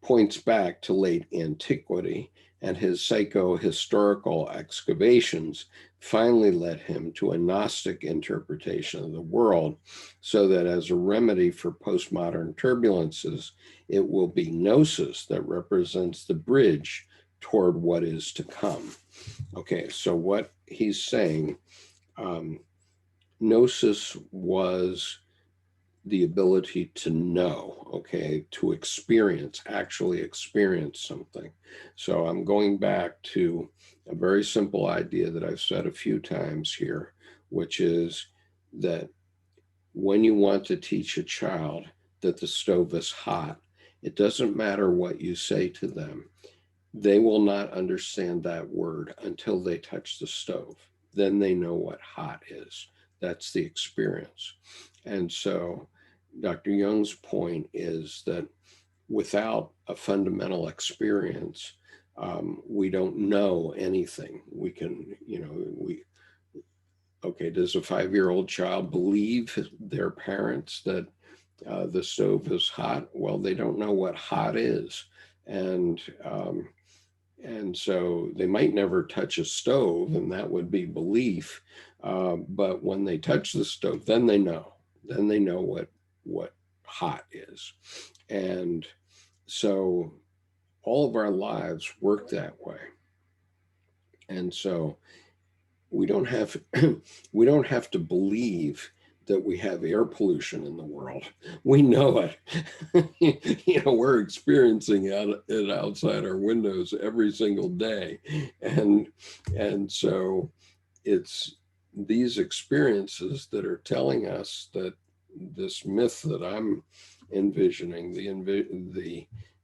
points back to late antiquity, and his psycho-historical excavations finally led him to a Gnostic interpretation of the world, so that as a remedy for postmodern turbulences, it will be gnosis that represents the bridge toward what is to come. Okay, so what he's saying, gnosis was the ability to know, okay, to experience, actually experience something. So I'm going back to a very simple idea that I've said a few times here, which is that when you want to teach a child that the stove is hot, it doesn't matter what you say to them. They will not understand that word until they touch the stove. Then they know what hot is. That's the experience. And so Dr. Jung's point is that without a fundamental experience, we don't know anything. We can, okay, does a 5-year-old child believe their parents that the stove is hot? Well, they don't know what hot is. And so they might never touch a stove, and that would be belief. But when they touch the stove, then they know. Then they know what hot is. And so all of our lives work that way. And so we don't have to believe that we have air pollution in the world. We know it. We're experiencing it outside our windows every single day. And so it's these experiences that are telling us that this myth that I'm envisioning, the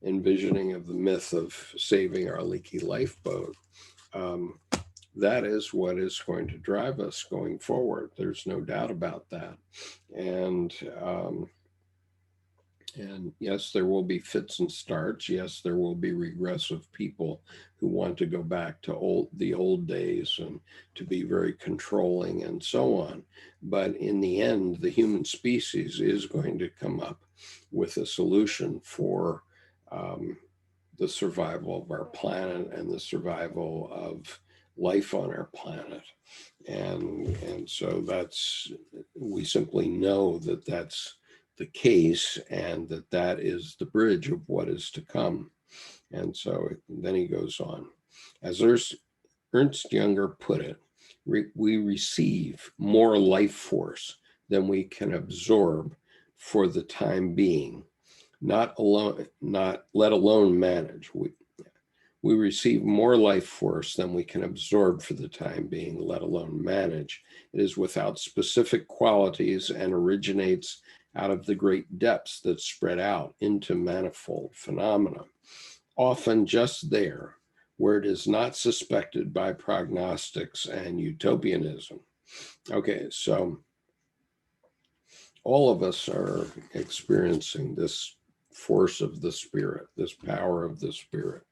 envisioning of the myth of saving our leaky lifeboat, that is what is going to drive us going forward. There's no doubt about that. And yes, there will be fits and starts. Yes, there will be regressive people who want to go back to the old days and to be very controlling and so on. But in the end, the human species is going to come up with a solution for the survival of our planet and the survival of life on our planet. And so we simply know that that's the case, and that is the bridge of what is to come. And so then he goes on. As Ernst Jünger put it, we receive more life force than we can absorb for the time being, let alone manage. We receive more life force than we can absorb for the time being, let alone manage. It is without specific qualities and originates out of the great depths that spread out into manifold phenomena, often just there, where it is not suspected by prognostics and utopianism. Okay, so all of us are experiencing this force of the spirit, this power of the spirit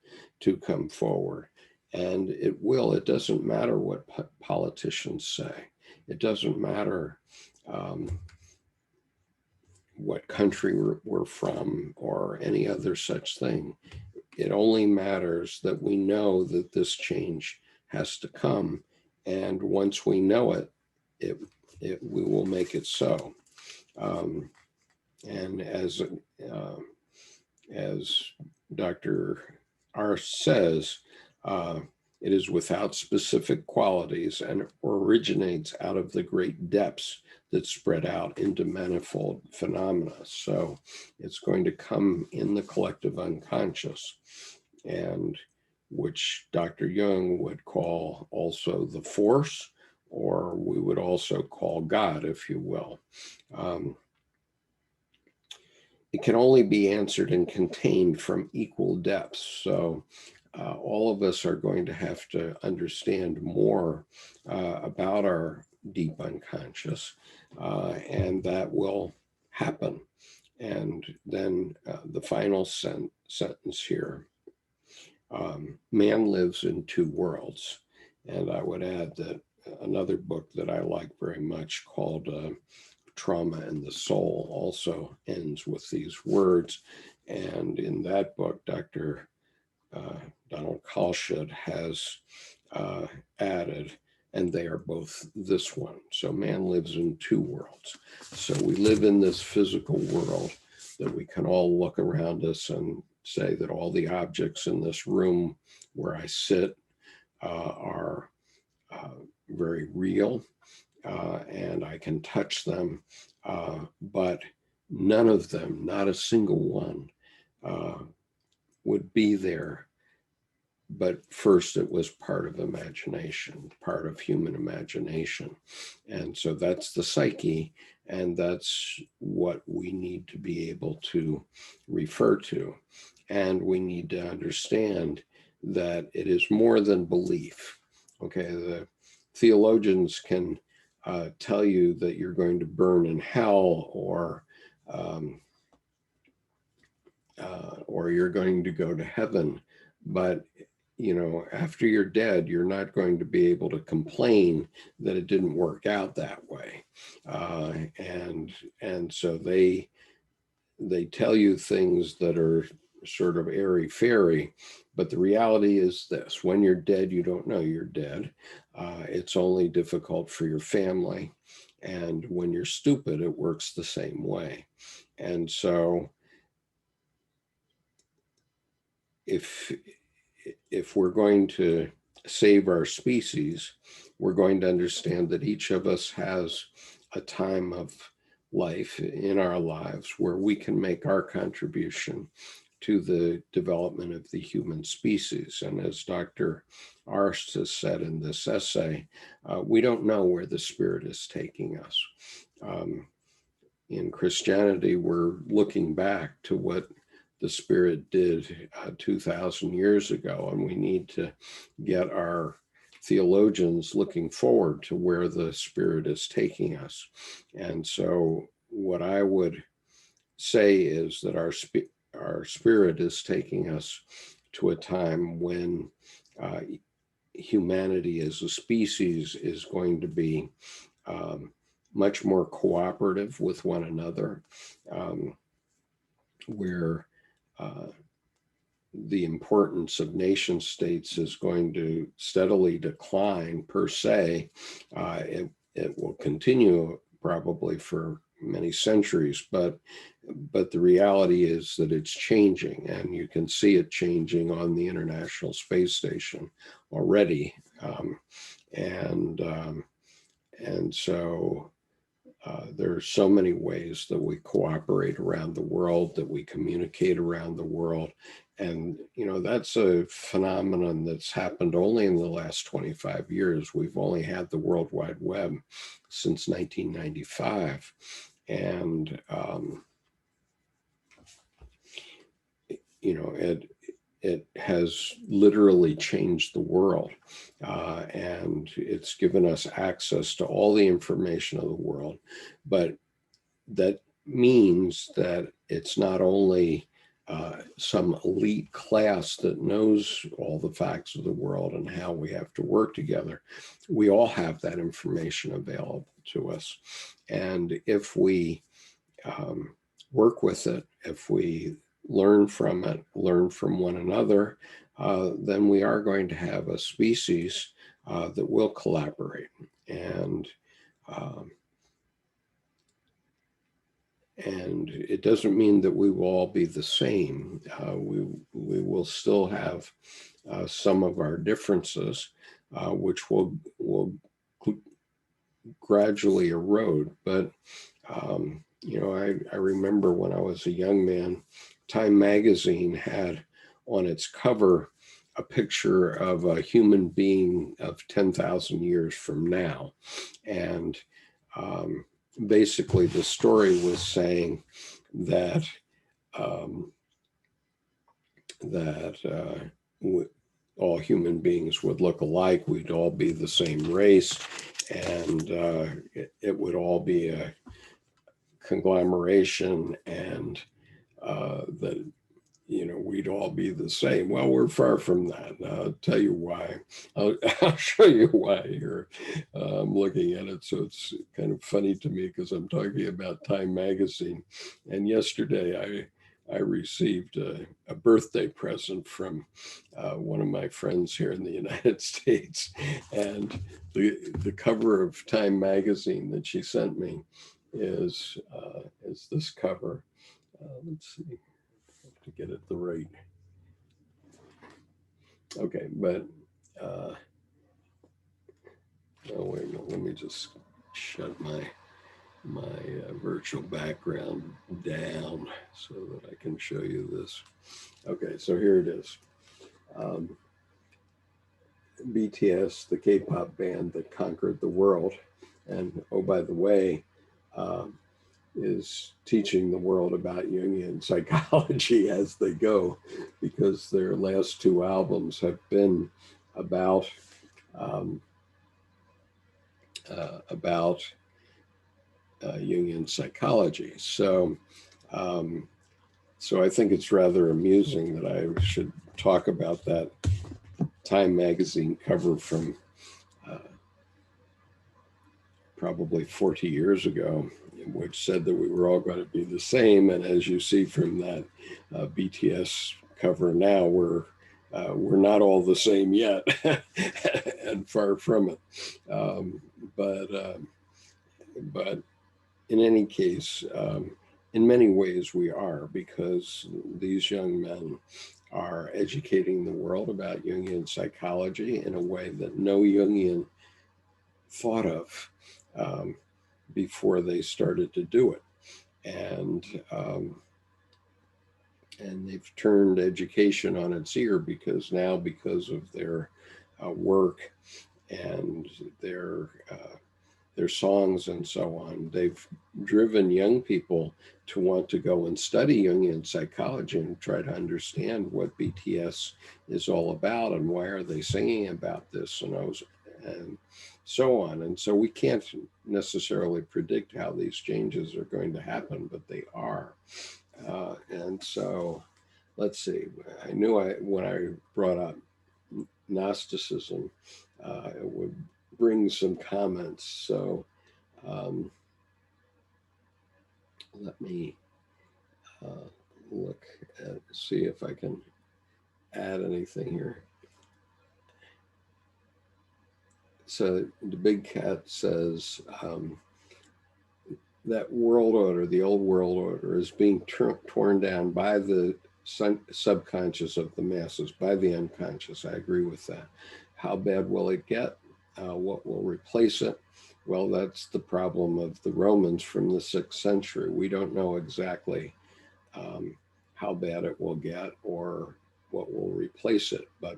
to come forward. And it doesn't matter what politicians say. It doesn't matter what country we're from or any other such thing. It only matters that we know that this change has to come. And once we know it, we will make it so. And as Dr. Arzt says, it is without specific qualities and originates out of the great depths that spread out into manifold phenomena. So it's going to come in the collective unconscious, and which Dr. Jung would call also the force, or we would also call God, if you will. It can only be answered and contained from equal depths. So all of us are going to have to understand more about our deep unconscious, and that will happen. And then the final sentence here, man lives in two worlds. And I would add that another book that I like very much called Trauma and the Soul also ends with these words. And in that book, Dr. Donald Kalsched has added, and they are both this one. So man lives in two worlds. So we live in this physical world that we can all look around us and say that all the objects in this room where I sit are very real, and I can touch them, but none of them, not a single one, would be there. But first, it was part of imagination, part of human imagination. And so that's the psyche, and that's what we need to be able to refer to. And we need to understand that it is more than belief. Okay, the theologians can tell you that you're going to burn in hell, or you're going to go to heaven. But after you're dead, you're not going to be able to complain that it didn't work out that way. And so they tell you things that are sort of airy-fairy, but the reality is this: when you're dead, you don't know you're dead. It's only difficult for your family. And when you're stupid, it works the same way. And so if we're going to save our species, we're going to understand that each of us has a time of life in our lives where we can make our contribution to the development of the human species. And as Dr. Arzt has said in this essay, we don't know where the spirit is taking us. In Christianity, we're looking back to what the spirit did 2,000 years ago, and we need to get our theologians looking forward to where the spirit is taking us. And so what I would say is that our spirit is taking us to a time when humanity as a species is going to be much more cooperative with one another, where the importance of nation states is going to steadily decline per se. It will continue probably for many centuries, but the reality is that it's changing, and you can see it changing on the International Space Station already. And so There are so many ways that we cooperate around the world, that we communicate around the world. And, that's a phenomenon that's happened only in the last 25 years. We've only had the World Wide Web since 1995. And, it has literally changed the world. And it's given us access to all the information of the world. But that means that it's not only some elite class that knows all the facts of the world and how we have to work together. We all have that information available to us. And if we work with it, if we learn from it, learn from one another, then we are going to have a species that will collaborate. And it doesn't mean that we will all be the same. We will still have some of our differences, which will gradually erode. But I remember when I was a young man, Time magazine had on its cover a picture of a human being of 10,000 years from now. And basically the story was saying that all human beings would look alike. We'd all be the same race, and it would all be a conglomeration, and that we'd all be the same. Well, we're far from that. I'll tell you why. I'll show you why here. I'm looking at it, so it's kind of funny to me because I'm talking about Time magazine. And yesterday I received a birthday present from one of my friends here in the United States. And the cover of Time magazine that she sent me is this cover. Let's see. To get it the right. Okay, but oh wait a minute, let me just shut my virtual background down so that I can show you this. Okay, so here it is. BTS, the K-pop band that conquered the world, and oh, by the way, is teaching the world about Jungian psychology as they go, because their last two albums have been about Jungian psychology. So I think it's rather amusing that I should talk about that Time magazine cover from probably 40 years ago, which said that we were all going to be the same. And as you see from that BTS cover now, we're not all the same yet, and far from it. But in any case, in many ways we are, because these young men are educating the world about Jungian psychology in a way that no Jungian thought of before they started to do it. And they've turned education on its ear, because now, because of their work and their songs and so on, they've driven young people to want to go and study Jungian psychology and try to understand what BTS is all about and why are they singing about this and so on. And so we can't necessarily predict how these changes are going to happen, but they are. And so let's see, I knew when I brought up Gnosticism, it would bring some comments. So let me look at, see if I can add anything here. So the Big Cat says that world order, the old world order, is being torn down by the subconscious of the masses, by the unconscious. I agree with that. How bad will it get? What will replace it? Well, that's the problem of the Romans from the 6th century. We don't know exactly um, how bad it will get or what will replace it. But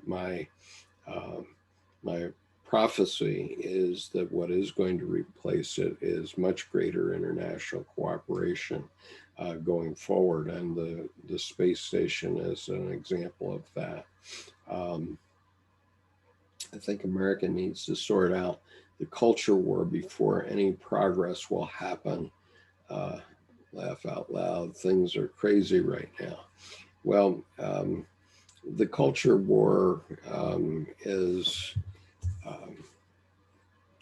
um, my prophecy is that what is going to replace it is much greater international cooperation going forward, and the space station is an example of that. Um, I think America needs to sort out the culture war before any progress will happen. Uh, Laugh out loud. Things are crazy right now. Well, the culture war is um,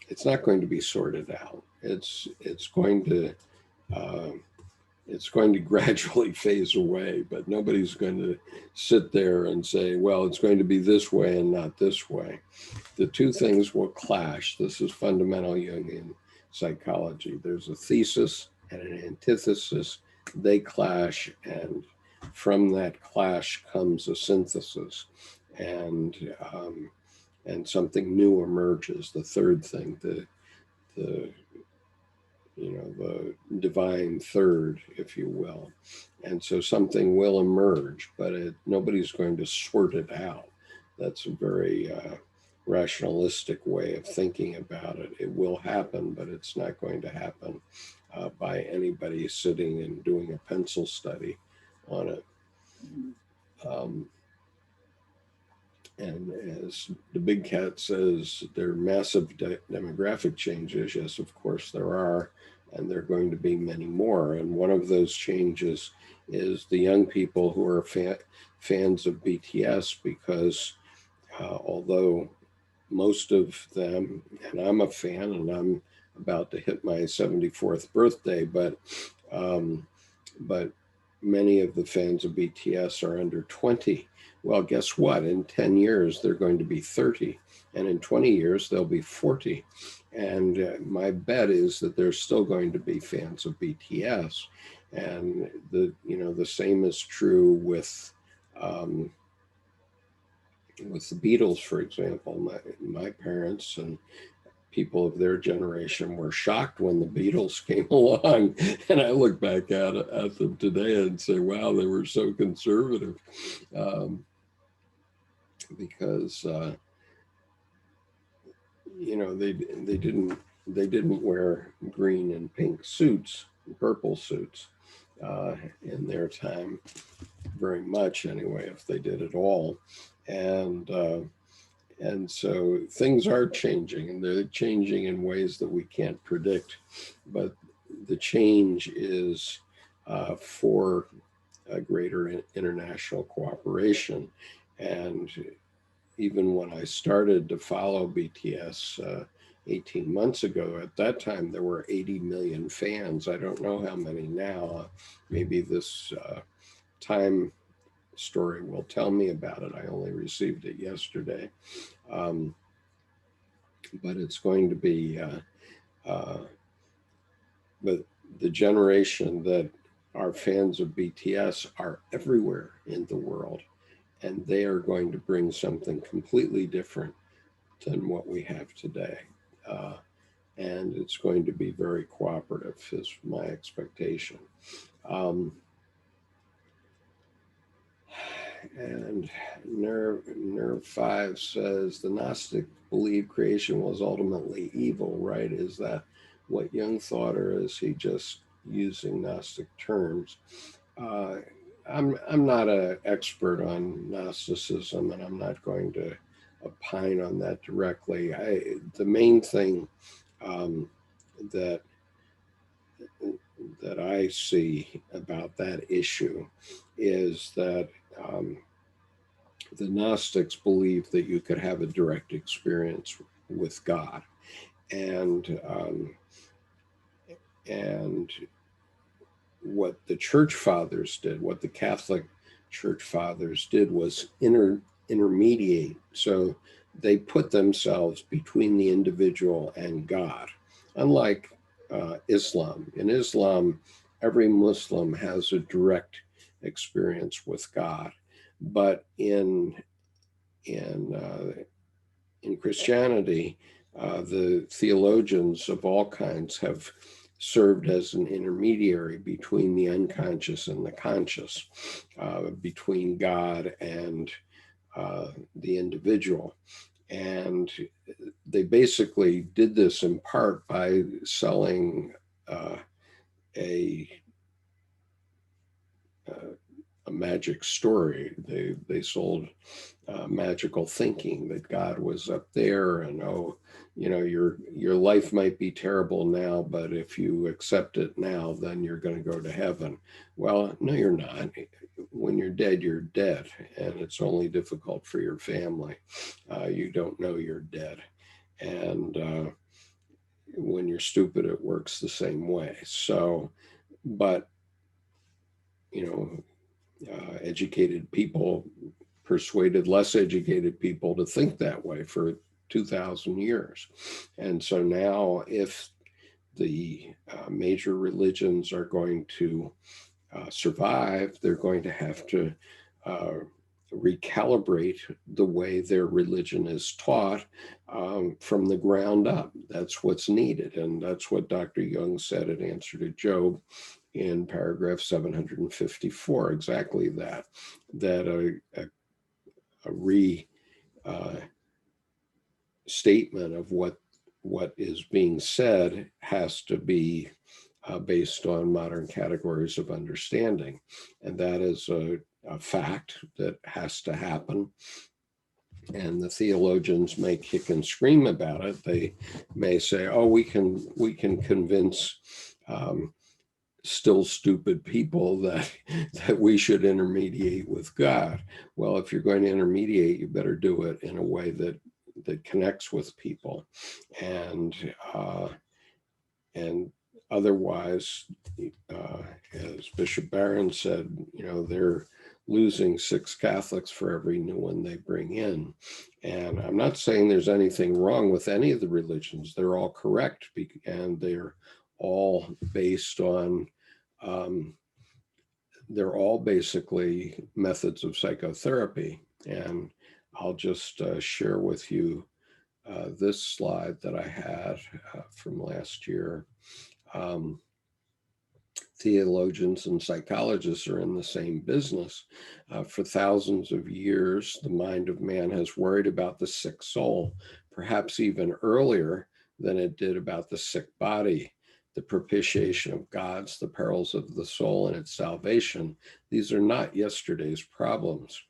it's not going to be sorted out. Uh, it's going to gradually phase away, but nobody's going to sit there and say, well, it's going to be this way and not this way. The two things will clash. This is fundamental Jungian psychology. There's a thesis and an antithesis. They clash, and from that clash comes a synthesis, and um, and something new emerges. The third thing, the the divine third, if you will. And so something will emerge, but nobody's going to sort it out. That's a very rationalistic way of thinking about it. It will happen, but it's not going to happen by anybody sitting and doing a pencil study on it. Um, and as the big cat says, there are massive demographic changes. Yes, of course there are, and there are going to be many more. And one of those changes is the young people who are fans of BTS, because although most of them, and I'm a fan, and I'm about to hit my 74th birthday, um, but many of the fans of BTS are under 20. Well, guess what? In 10 years, they're going to be 30. And in 20 years, they'll be 40. And my bet is that they're still going to be fans of BTS. And the same is true with the Beatles, for example. My parents and people of their generation were shocked when the Beatles came along. And I look back at them today and say, wow, they were so conservative. Because they didn't wear green and pink suits, and purple suits in their time, very much anyway, if they did at all. And so things are changing, and they're changing in ways that we can't predict. But the change is for a greater international cooperation. And even when I started to follow BTS 18 months ago, at that time there were 80 million fans. I don't know how many now. Maybe this Time story will tell me about it. I only received it yesterday. Um, but it's going to be, but the generation that are fans of BTS are everywhere in the world, and they are going to bring something completely different than what we have today. Uh, and it's going to be very cooperative, is my expectation. Um, and Nerve 5 says the Gnostic believe creation was ultimately evil, right? Is that what Jung thought, or is he just using Gnostic terms? Uh, I'm not an expert on Gnosticism, and I'm not going to opine on that directly. The main thing um, that that I see about that issue is that the Gnostics believed that you could have a direct experience with God, and and what the church fathers did, what the Catholic church fathers did, was intermediate. So they put themselves between the individual and God, unlike Islam. In Islam, every Muslim has a direct experience with God, but in Christianity, The theologians of all kinds have served as an intermediary between the unconscious and the conscious, between God and the individual. And they basically did this in part by selling a a magic story. They sold magical thinking that God was up there, and your life might be terrible now, but if you accept it now, then you're going to go to heaven. Well, no, you're not. When you're dead, and it's only difficult for your family. You don't know you're dead, and when you're stupid, it works the same way. So, but you know, educated people persuaded less educated people to think that way for 2,000 years. And so now, if the major religions are going to survive, they're going to have to recalibrate the way their religion is taught from the ground up. That's what's needed. And that's what Dr. Jung said in answer to Job in paragraph 754, exactly that a restatement of what is being said has to be based on modern categories of understanding. And that is a fact that has to happen. And the theologians may kick and scream about it. They may say, "Oh, we can convince still stupid people that we should intermediate with God." Well, if you're going to intermediate, you better do it in a way that connects with people, and otherwise, as Bishop Barron said, they're losing 6 Catholics for every new one they bring in. And I'm not saying there's anything wrong with any of the religions. They're all correct, and they're all based on, they're all basically methods of psychotherapy. And I'll just share with you this slide that I had from last year. Theologians and psychologists are in the same business. For thousands of years, the mind of man has worried about the sick soul, perhaps even earlier than it did about the sick body. The propitiation of gods, the perils of the soul and its salvation, these are not yesterday's problems.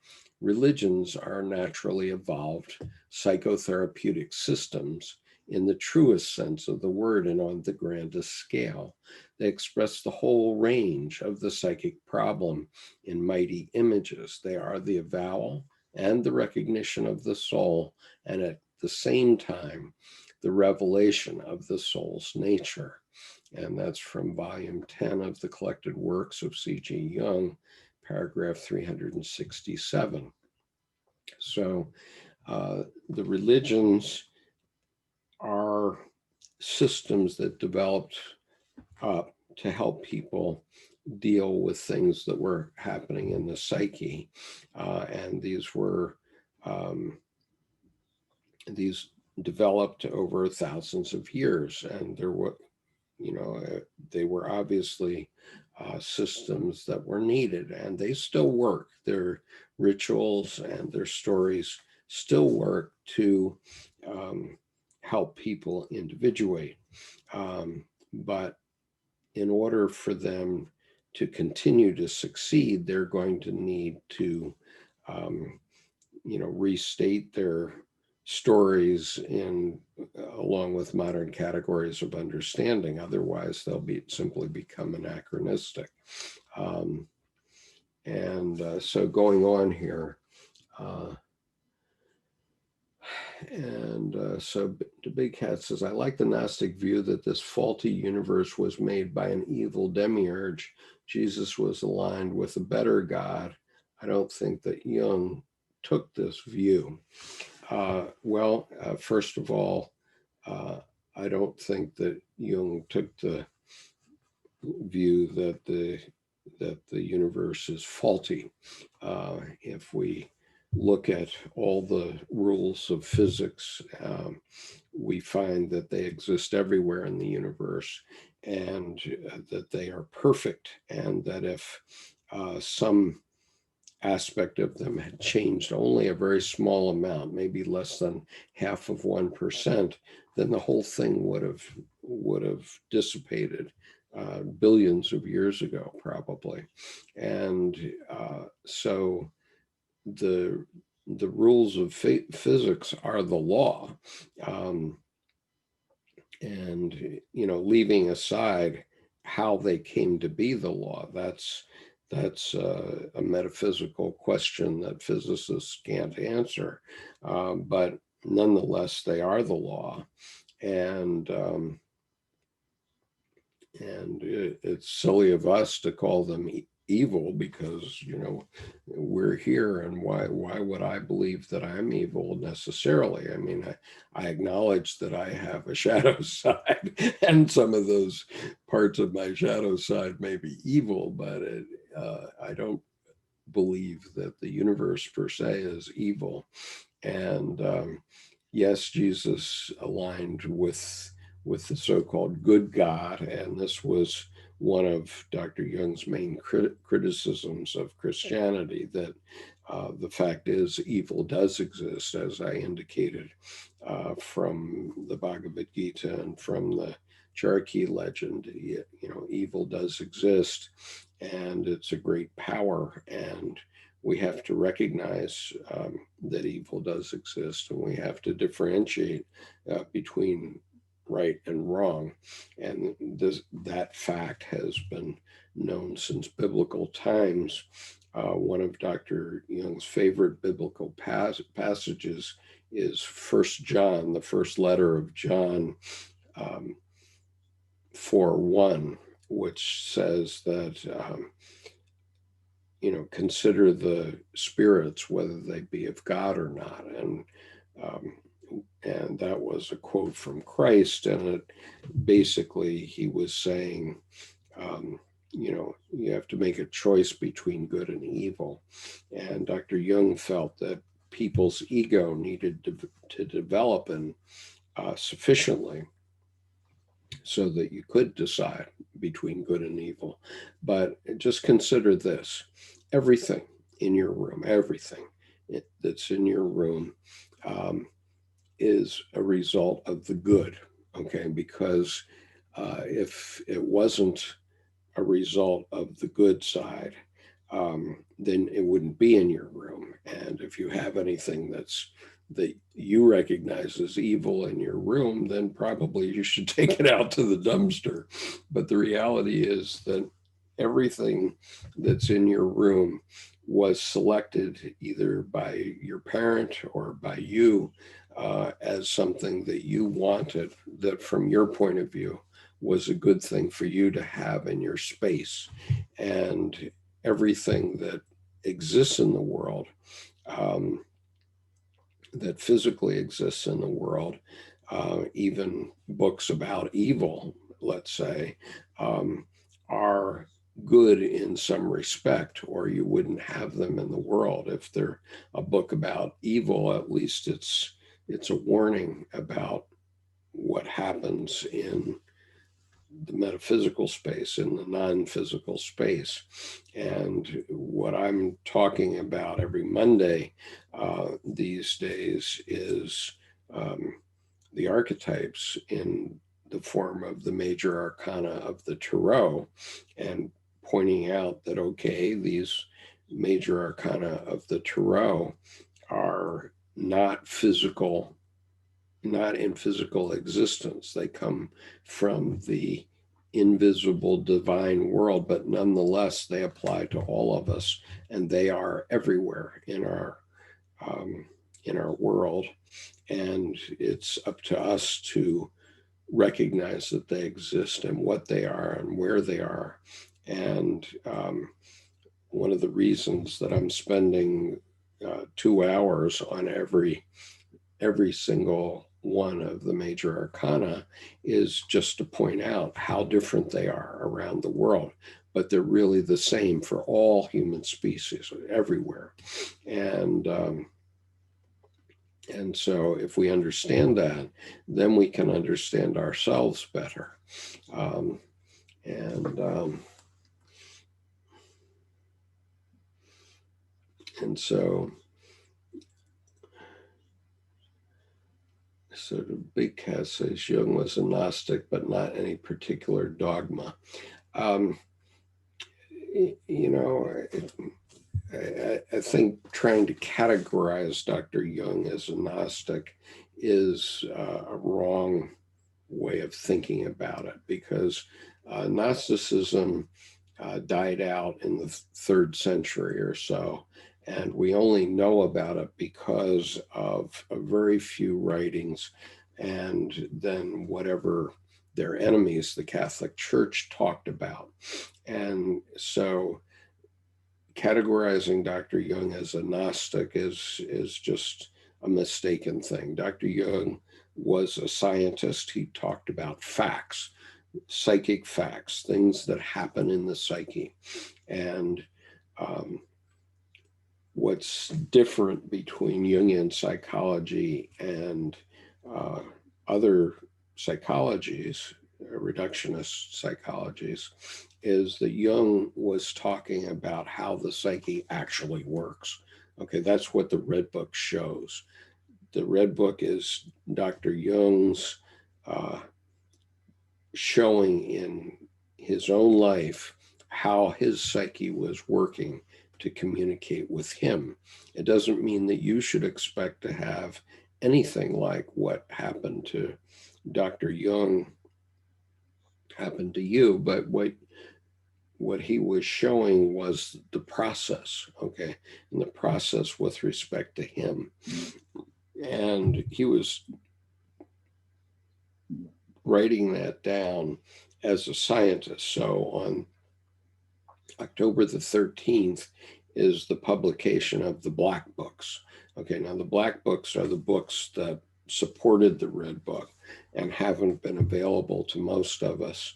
Religions are naturally evolved psychotherapeutic systems in the truest sense of the word and on the grandest scale. They express the whole range of the psychic problem in mighty images. They are the avowal and the recognition of the soul, and at the same time, the revelation of the soul's nature. And that's from volume 10 of the Collected Works of C.G. Jung, paragraph 367. So the religions are systems that developed up to help people deal with things that were happening in the psyche. And these developed over thousands of years. And they were obviously systems that were needed, and they still work. Their rituals and their stories still work to help people individuate. But in order for them to continue to succeed, they're going to need to, restate their stories along with modern categories of understanding. Otherwise, they'll simply become anachronistic. So going on here, so the Big Cat says, "I like the Gnostic view that this faulty universe was made by an evil demiurge. Jesus was aligned with a better God. I don't think that Jung took this view." First of all, I don't think that Jung took the view that the universe is faulty. If we look at all the rules of physics, we find that they exist everywhere in the universe, and that they are perfect, and that if some aspect of them had changed only a very small amount, maybe less than half of 1%, then the whole thing would have dissipated billions of years ago, probably. And so the the rules of physics are the law, um, and leaving aside how they came to be the law, that's a metaphysical question that physicists can't answer, but nonetheless they are the law. And it's silly of us to call them evil, because we're here, and why would I believe that I'm evil necessarily? I mean, I acknowledge that I have a shadow side, and some of those parts of my shadow side may be evil, but I don't believe that the universe per se is evil. And yes, Jesus aligned with the so-called good God, and this was one of Dr. Jung's main criticisms of Christianity, that the fact is evil does exist, as I indicated, from the Bhagavad Gita and from the Cherokee legend. Evil does exist, and it's a great power, and we have to recognize that evil does exist, and we have to differentiate between right and wrong. And that fact has been known since biblical times. One of Dr. Jung's favorite biblical passages is First John, the first letter of John, 4:1, which says that consider the spirits whether they be of God or not. Um, and that was a quote from Christ, and it basically, he was saying, you have to make a choice between good and evil. And Dr. Jung felt that people's ego needed to develop and sufficiently so that you could decide between good and evil. But just consider this: everything in your room, everything that's in your room, is a result of the good, okay? Because if it wasn't a result of the good side, then it wouldn't be in your room. And if you have anything that you recognize as evil in your room, then probably you should take it out to the dumpster. But the reality is that everything that's in your room was selected either by your parent or by you as something that you wanted, that from your point of view was a good thing for you to have in your space. And everything that exists in the world, um, that physically exists in the world, even books about evil, let's say, um, are good in some respect, or you wouldn't have them in the world. If they're a book about evil, at least it's a warning about what happens in the metaphysical space, in the non-physical space. And what I'm talking about every Monday these days is the archetypes in the form of the major arcana of the Tarot, and pointing out that, okay, these major arcana of the Tarot are not physical, not in physical existence. They come from the invisible divine world, but nonetheless, they apply to all of us, and they are everywhere um, in our world. And it's up to us to recognize that they exist and what they are and where they are. And one of the reasons that I'm spending 2 hours on every single one of the major arcana is just to point out how different they are around the world. but they're really the same for all human species everywhere. And so if we understand that, then we can understand ourselves better. Um, and so the big cat says Jung was a Gnostic, but not any particular dogma. You know, I think trying to categorize Dr. Jung as a Gnostic is a wrong way of thinking about it, because Gnosticism died out in the 3rd century or so, and we only know about it because of a very few writings, and then whatever their enemies, the Catholic Church, talked about. And so categorizing Dr. Jung as a Gnostic is just a mistaken thing. Dr. Jung was a scientist. He talked about facts, psychic facts, things that happen in the psyche. And what's different between Jungian psychology and other psychologies, reductionist psychologies, is that Jung was talking about how the psyche actually works. Okay, that's what the Red Book shows. The Red Book is Dr. Jung's showing in his own life how his psyche was working to communicate with him. It doesn't mean that you should expect to have anything like what happened to Dr. Jung happened to you, but what he was showing was the process, okay, and the process with respect to him. And he was writing that down as a scientist. So on October the 13th is the publication of the Black Books. Okay, now the Black Books are the books that supported the Red Book and haven't been available to most of us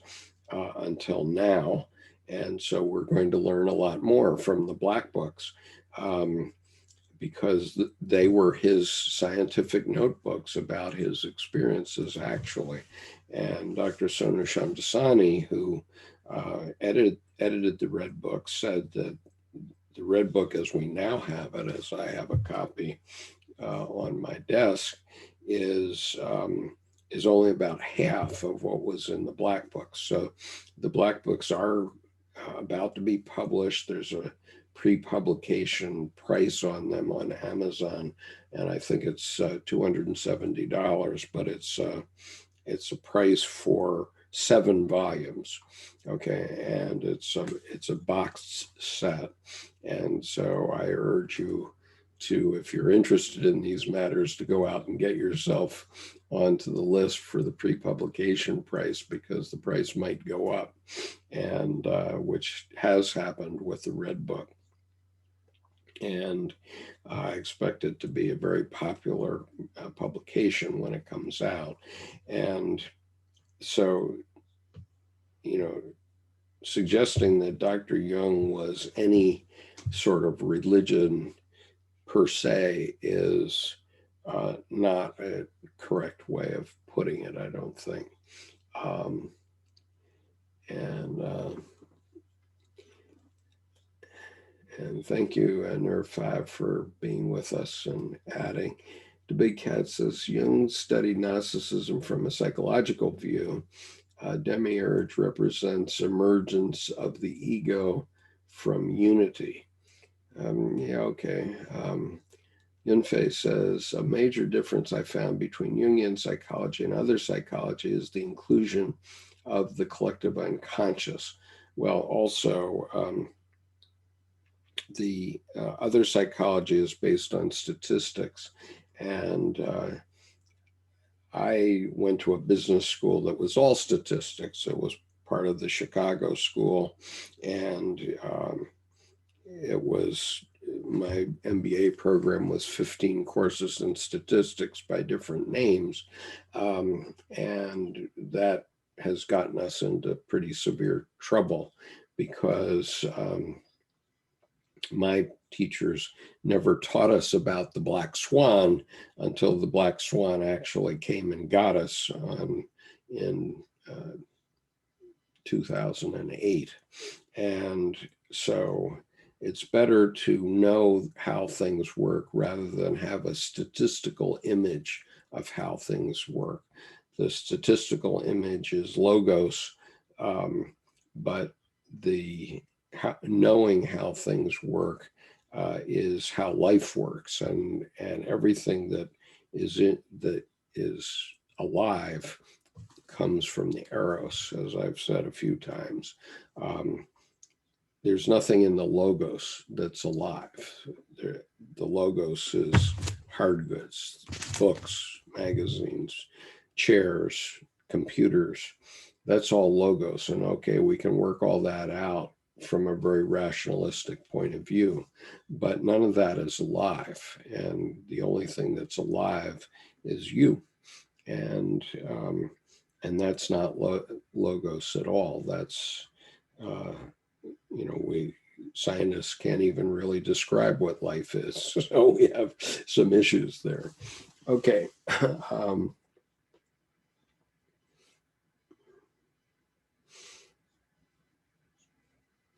until now. And so we're going to learn a lot more from the Black Books because they were his scientific notebooks about his experiences, actually. And Dr. Sonu Shamdasani, who edited the Red Book, said that the Red Book, as we now have it, as I have a copy on my desk, is only about half of what was in the Black Books. So the Black Books are about to be published. There's a pre-publication price on them on Amazon, and I think it's $270, but it's a price for 7 volumes, okay, and it's a boxed set. And so I urge you to, if you're interested in these matters, to go out and get yourself onto the list for the pre-publication price, because the price might go up, and which has happened with the Red Book. And I expect it to be a very popular publication when it comes out. And so, you know, suggesting that Dr. Jung was any sort of religion per se is not a correct way of putting it, I don't think. And thank you, Nerve5, for being with us and adding. The Big Cat says, Jung studied Gnosticism from a psychological view. Demiurge represents emergence of the ego from unity. Yeah, okay. Yunfei says, a major difference I found between Jungian psychology and other psychology is the inclusion of the collective unconscious. Well, also, the other psychology is based on statistics. And I went to a business school that was all statistics. It was part of the Chicago school. And it was, my MBA program was 15 courses in statistics by different names. And that has gotten us into pretty severe trouble, because my teachers never taught us about the black swan until the black swan actually came and got us in 2008. And so it's better to know how things work rather than have a statistical image of how things work. The statistical image is logos, but knowing how things work is how life works, and everything that is alive comes from the eros, as I've said a few times. There's nothing in the logos that's alive. The logos is hard goods, books, magazines, chairs, computers. That's all logos. And okay, we can work all that out from a very rationalistic point of view, but none of that is alive. And the only thing that's alive is you. And that's not logos at all. That's, we scientists can't even really describe what life is. So we have some issues there. Okay.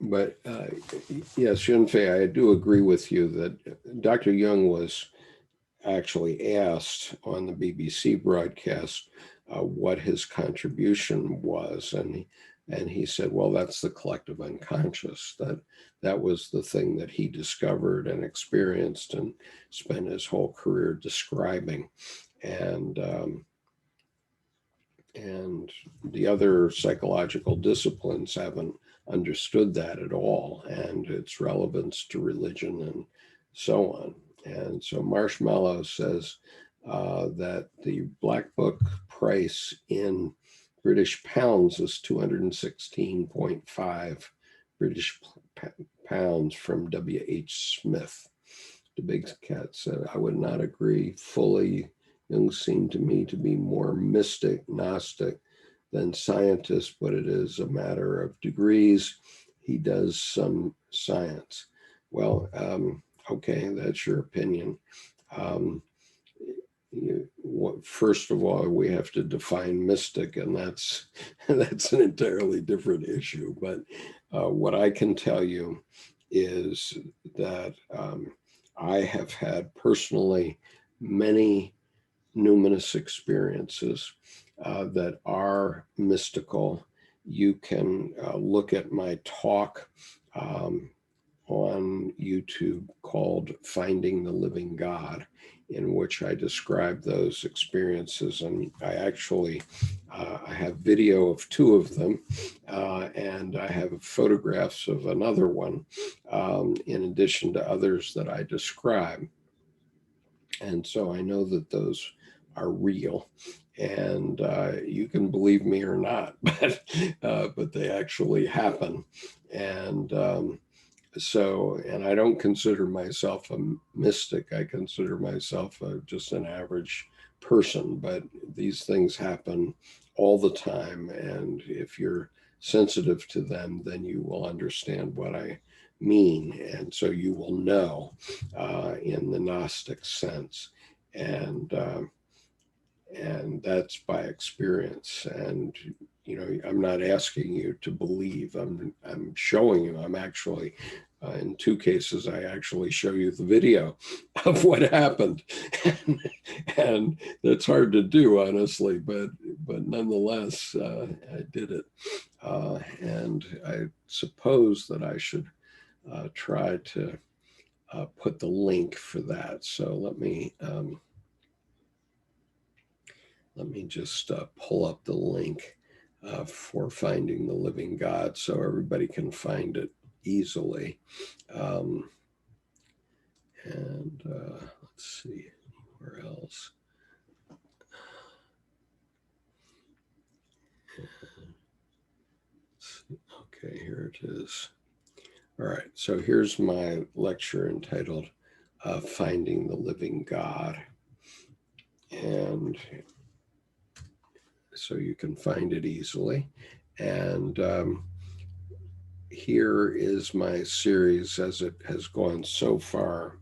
But yes, Yunfei, I do agree with you that Dr. Jung was actually asked on the BBC broadcast what his contribution was, and he said, well, that's the collective unconscious. That was the thing that he discovered and experienced and spent his whole career describing. And the other psychological disciplines haven't understood that at all, and its relevance to religion and so on. And so Marshmallow says that the Black Book price in British pounds is 216.5 British pounds from W.H. Smith. The Big Cat said, I would not agree fully. Jung seemed to me to be more mystic, Gnostic than scientist, but it is a matter of degrees. He does some science. Well, okay, that's your opinion. First of all, we have to define mystic, and that's an entirely different issue. But what I can tell you is that I have had personally many numinous experiences that are mystical. You can look at my talk on YouTube called Finding the Living God, in which I describe those experiences. And I actually, I have video of two of them, and I have photographs of another one, in addition to others that I describe. And so I know that those are real, and you can believe me or not, but they actually happen. And and I don't consider myself a mystic. I consider myself just an average person, but these things happen all the time. And if you're sensitive to them, then you will understand what I mean. And so you will know in the Gnostic sense. And that's by experience. And I'm not asking you to believe. I'm showing you. I'm actually, in two cases, I actually show you the video of what happened, and that's hard to do, honestly. But nonetheless, I did it, and I suppose that I should try to put the link for that. So let me just pull up the link for Finding the Living God so everybody can find it easily. Let's see, where else? Okay, here it is. All right, so here's my lecture entitled Finding the Living God. And so you can find it easily. And here is my series as it has gone so far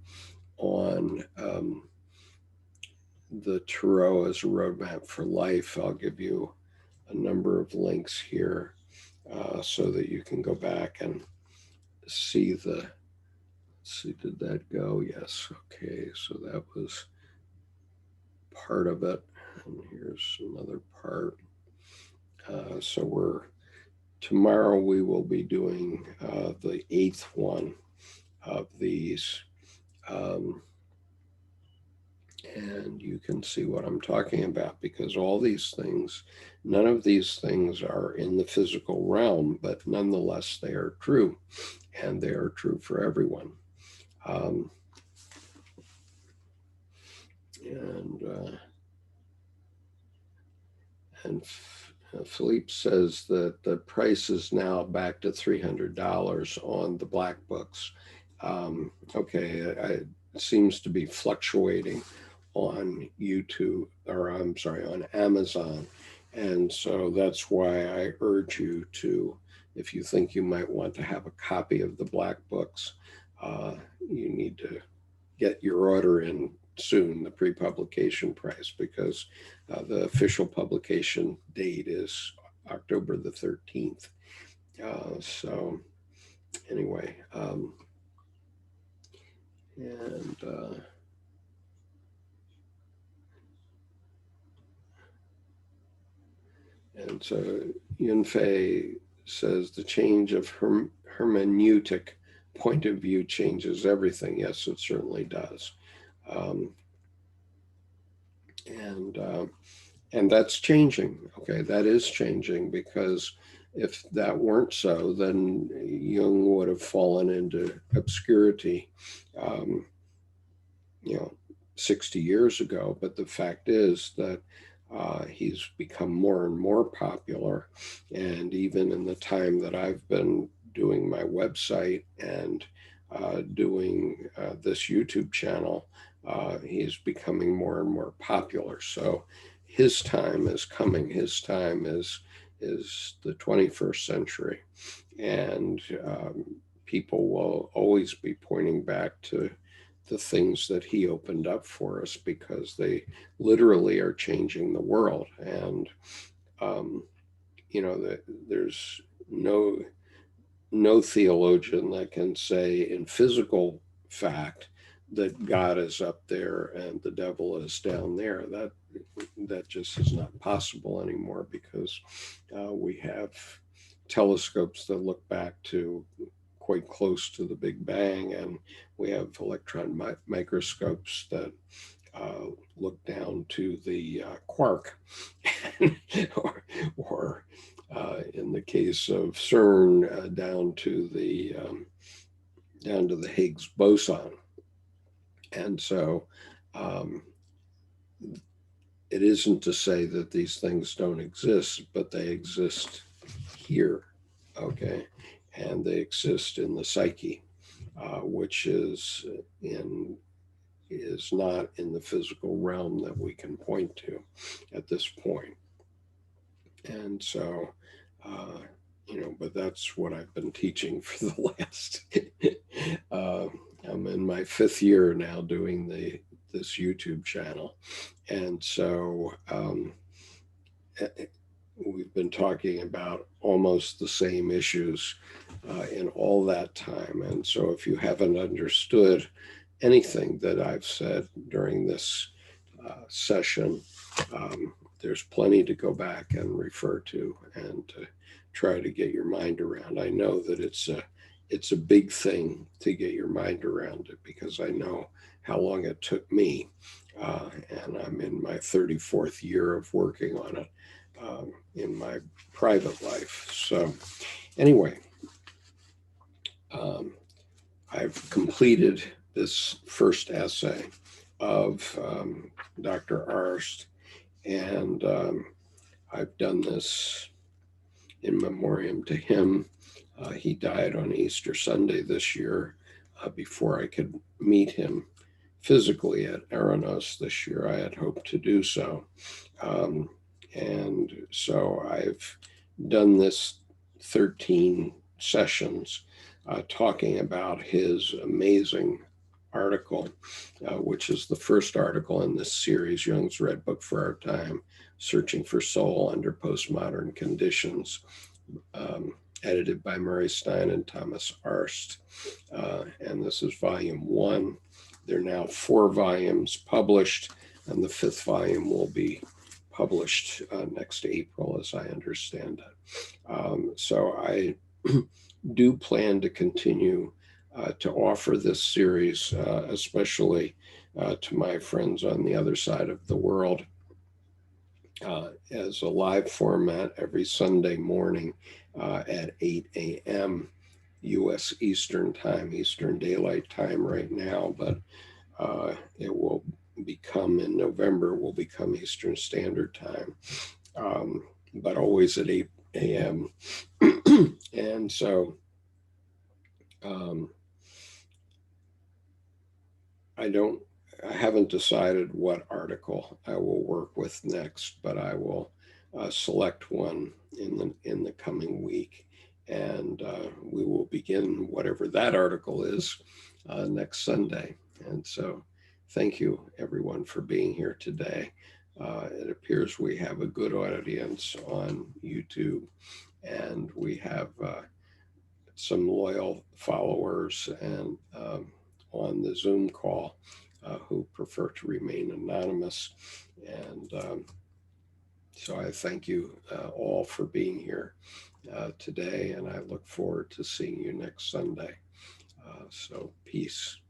on the Tarot as a roadmap for life. I'll give you a number of links here so that you can go back and see the, see, did that go? Yes. Okay. So that was part of it. And here's another part. So tomorrow we will be doing the 8th one of these. And you can see what I'm talking about, because all these things, none of these things are in the physical realm, but nonetheless they are true, and they are true for everyone. Um, and and Philippe says that the price is now back to $300 on the black books. Okay, it seems to be fluctuating on YouTube, or I'm sorry, on Amazon. And so that's why I urge you to, if you think you might want to have a copy of the black books, you need to get your order in soon, the pre-publication price, because the official publication date is October the 13th. So anyway, and so Yunfei says the change of hermeneutic point of view changes everything. Yes, it certainly does. And that's changing. Okay, that is changing, because if that weren't so, then Jung would have fallen into obscurity, um, 60 years ago. But the fact is that he's become more and more popular. And even in the time that I've been doing my website and doing this YouTube channel, he's becoming more and more popular. So his time is coming. His time is the 21st century, and people will always be pointing back to the things that he opened up for us, because they literally are changing the world. And there's no theologian that can say in physical fact that God is up there and the devil is down there. That just is not possible anymore, because we have telescopes that look back to quite close to the Big Bang, and we have electron microscopes that look down to the quark, or in the case of CERN, down to the Higgs boson. And so it isn't to say that these things don't exist, but they exist here, okay? And they exist in the psyche, which is not in the physical realm that we can point to at this point. And so, but that's what I've been teaching for the last, I'm in my 5th year now doing this YouTube channel. And so we've been talking about almost the same issues in all that time. And so if you haven't understood anything that I've said during this session, there's plenty to go back and refer to, and to try to get your mind around. I know that it's a big thing to get your mind around it, because I know how long it took me, and I'm in my 34th year of working on it in my private life. So anyway, I've completed this first essay of Dr. Arzt, and I've done this in memoriam to him. He died on Easter Sunday this year. Before I could meet him physically at Aranos this year, I had hoped to do so. And so I've done this 13 sessions talking about his amazing article, which is the first article in this series, Jung's Red Book for Our Time, Searching for Soul Under Postmodern Conditions, edited by Murray Stein and Thomas Arzt. And this is volume 1. There are now 4 volumes published, and the 5th volume will be published next April, as I understand it. So I do plan to continue to offer this series, especially to my friends on the other side of the world, as a live format every Sunday morning at 8 a.m. U.S. Eastern Time, Eastern Daylight Time right now, but it will become, in November, will become Eastern Standard Time, but always at 8 a.m. And so I haven't decided what article I will work with next, but I will select one in the coming week, and we will begin whatever that article is next Sunday. And so thank you, everyone, for being here today. It appears we have a good audience on YouTube, and we have some loyal followers and on the Zoom call who prefer to remain anonymous. And so I thank you all for being here today, and I look forward to seeing you next Sunday. So peace.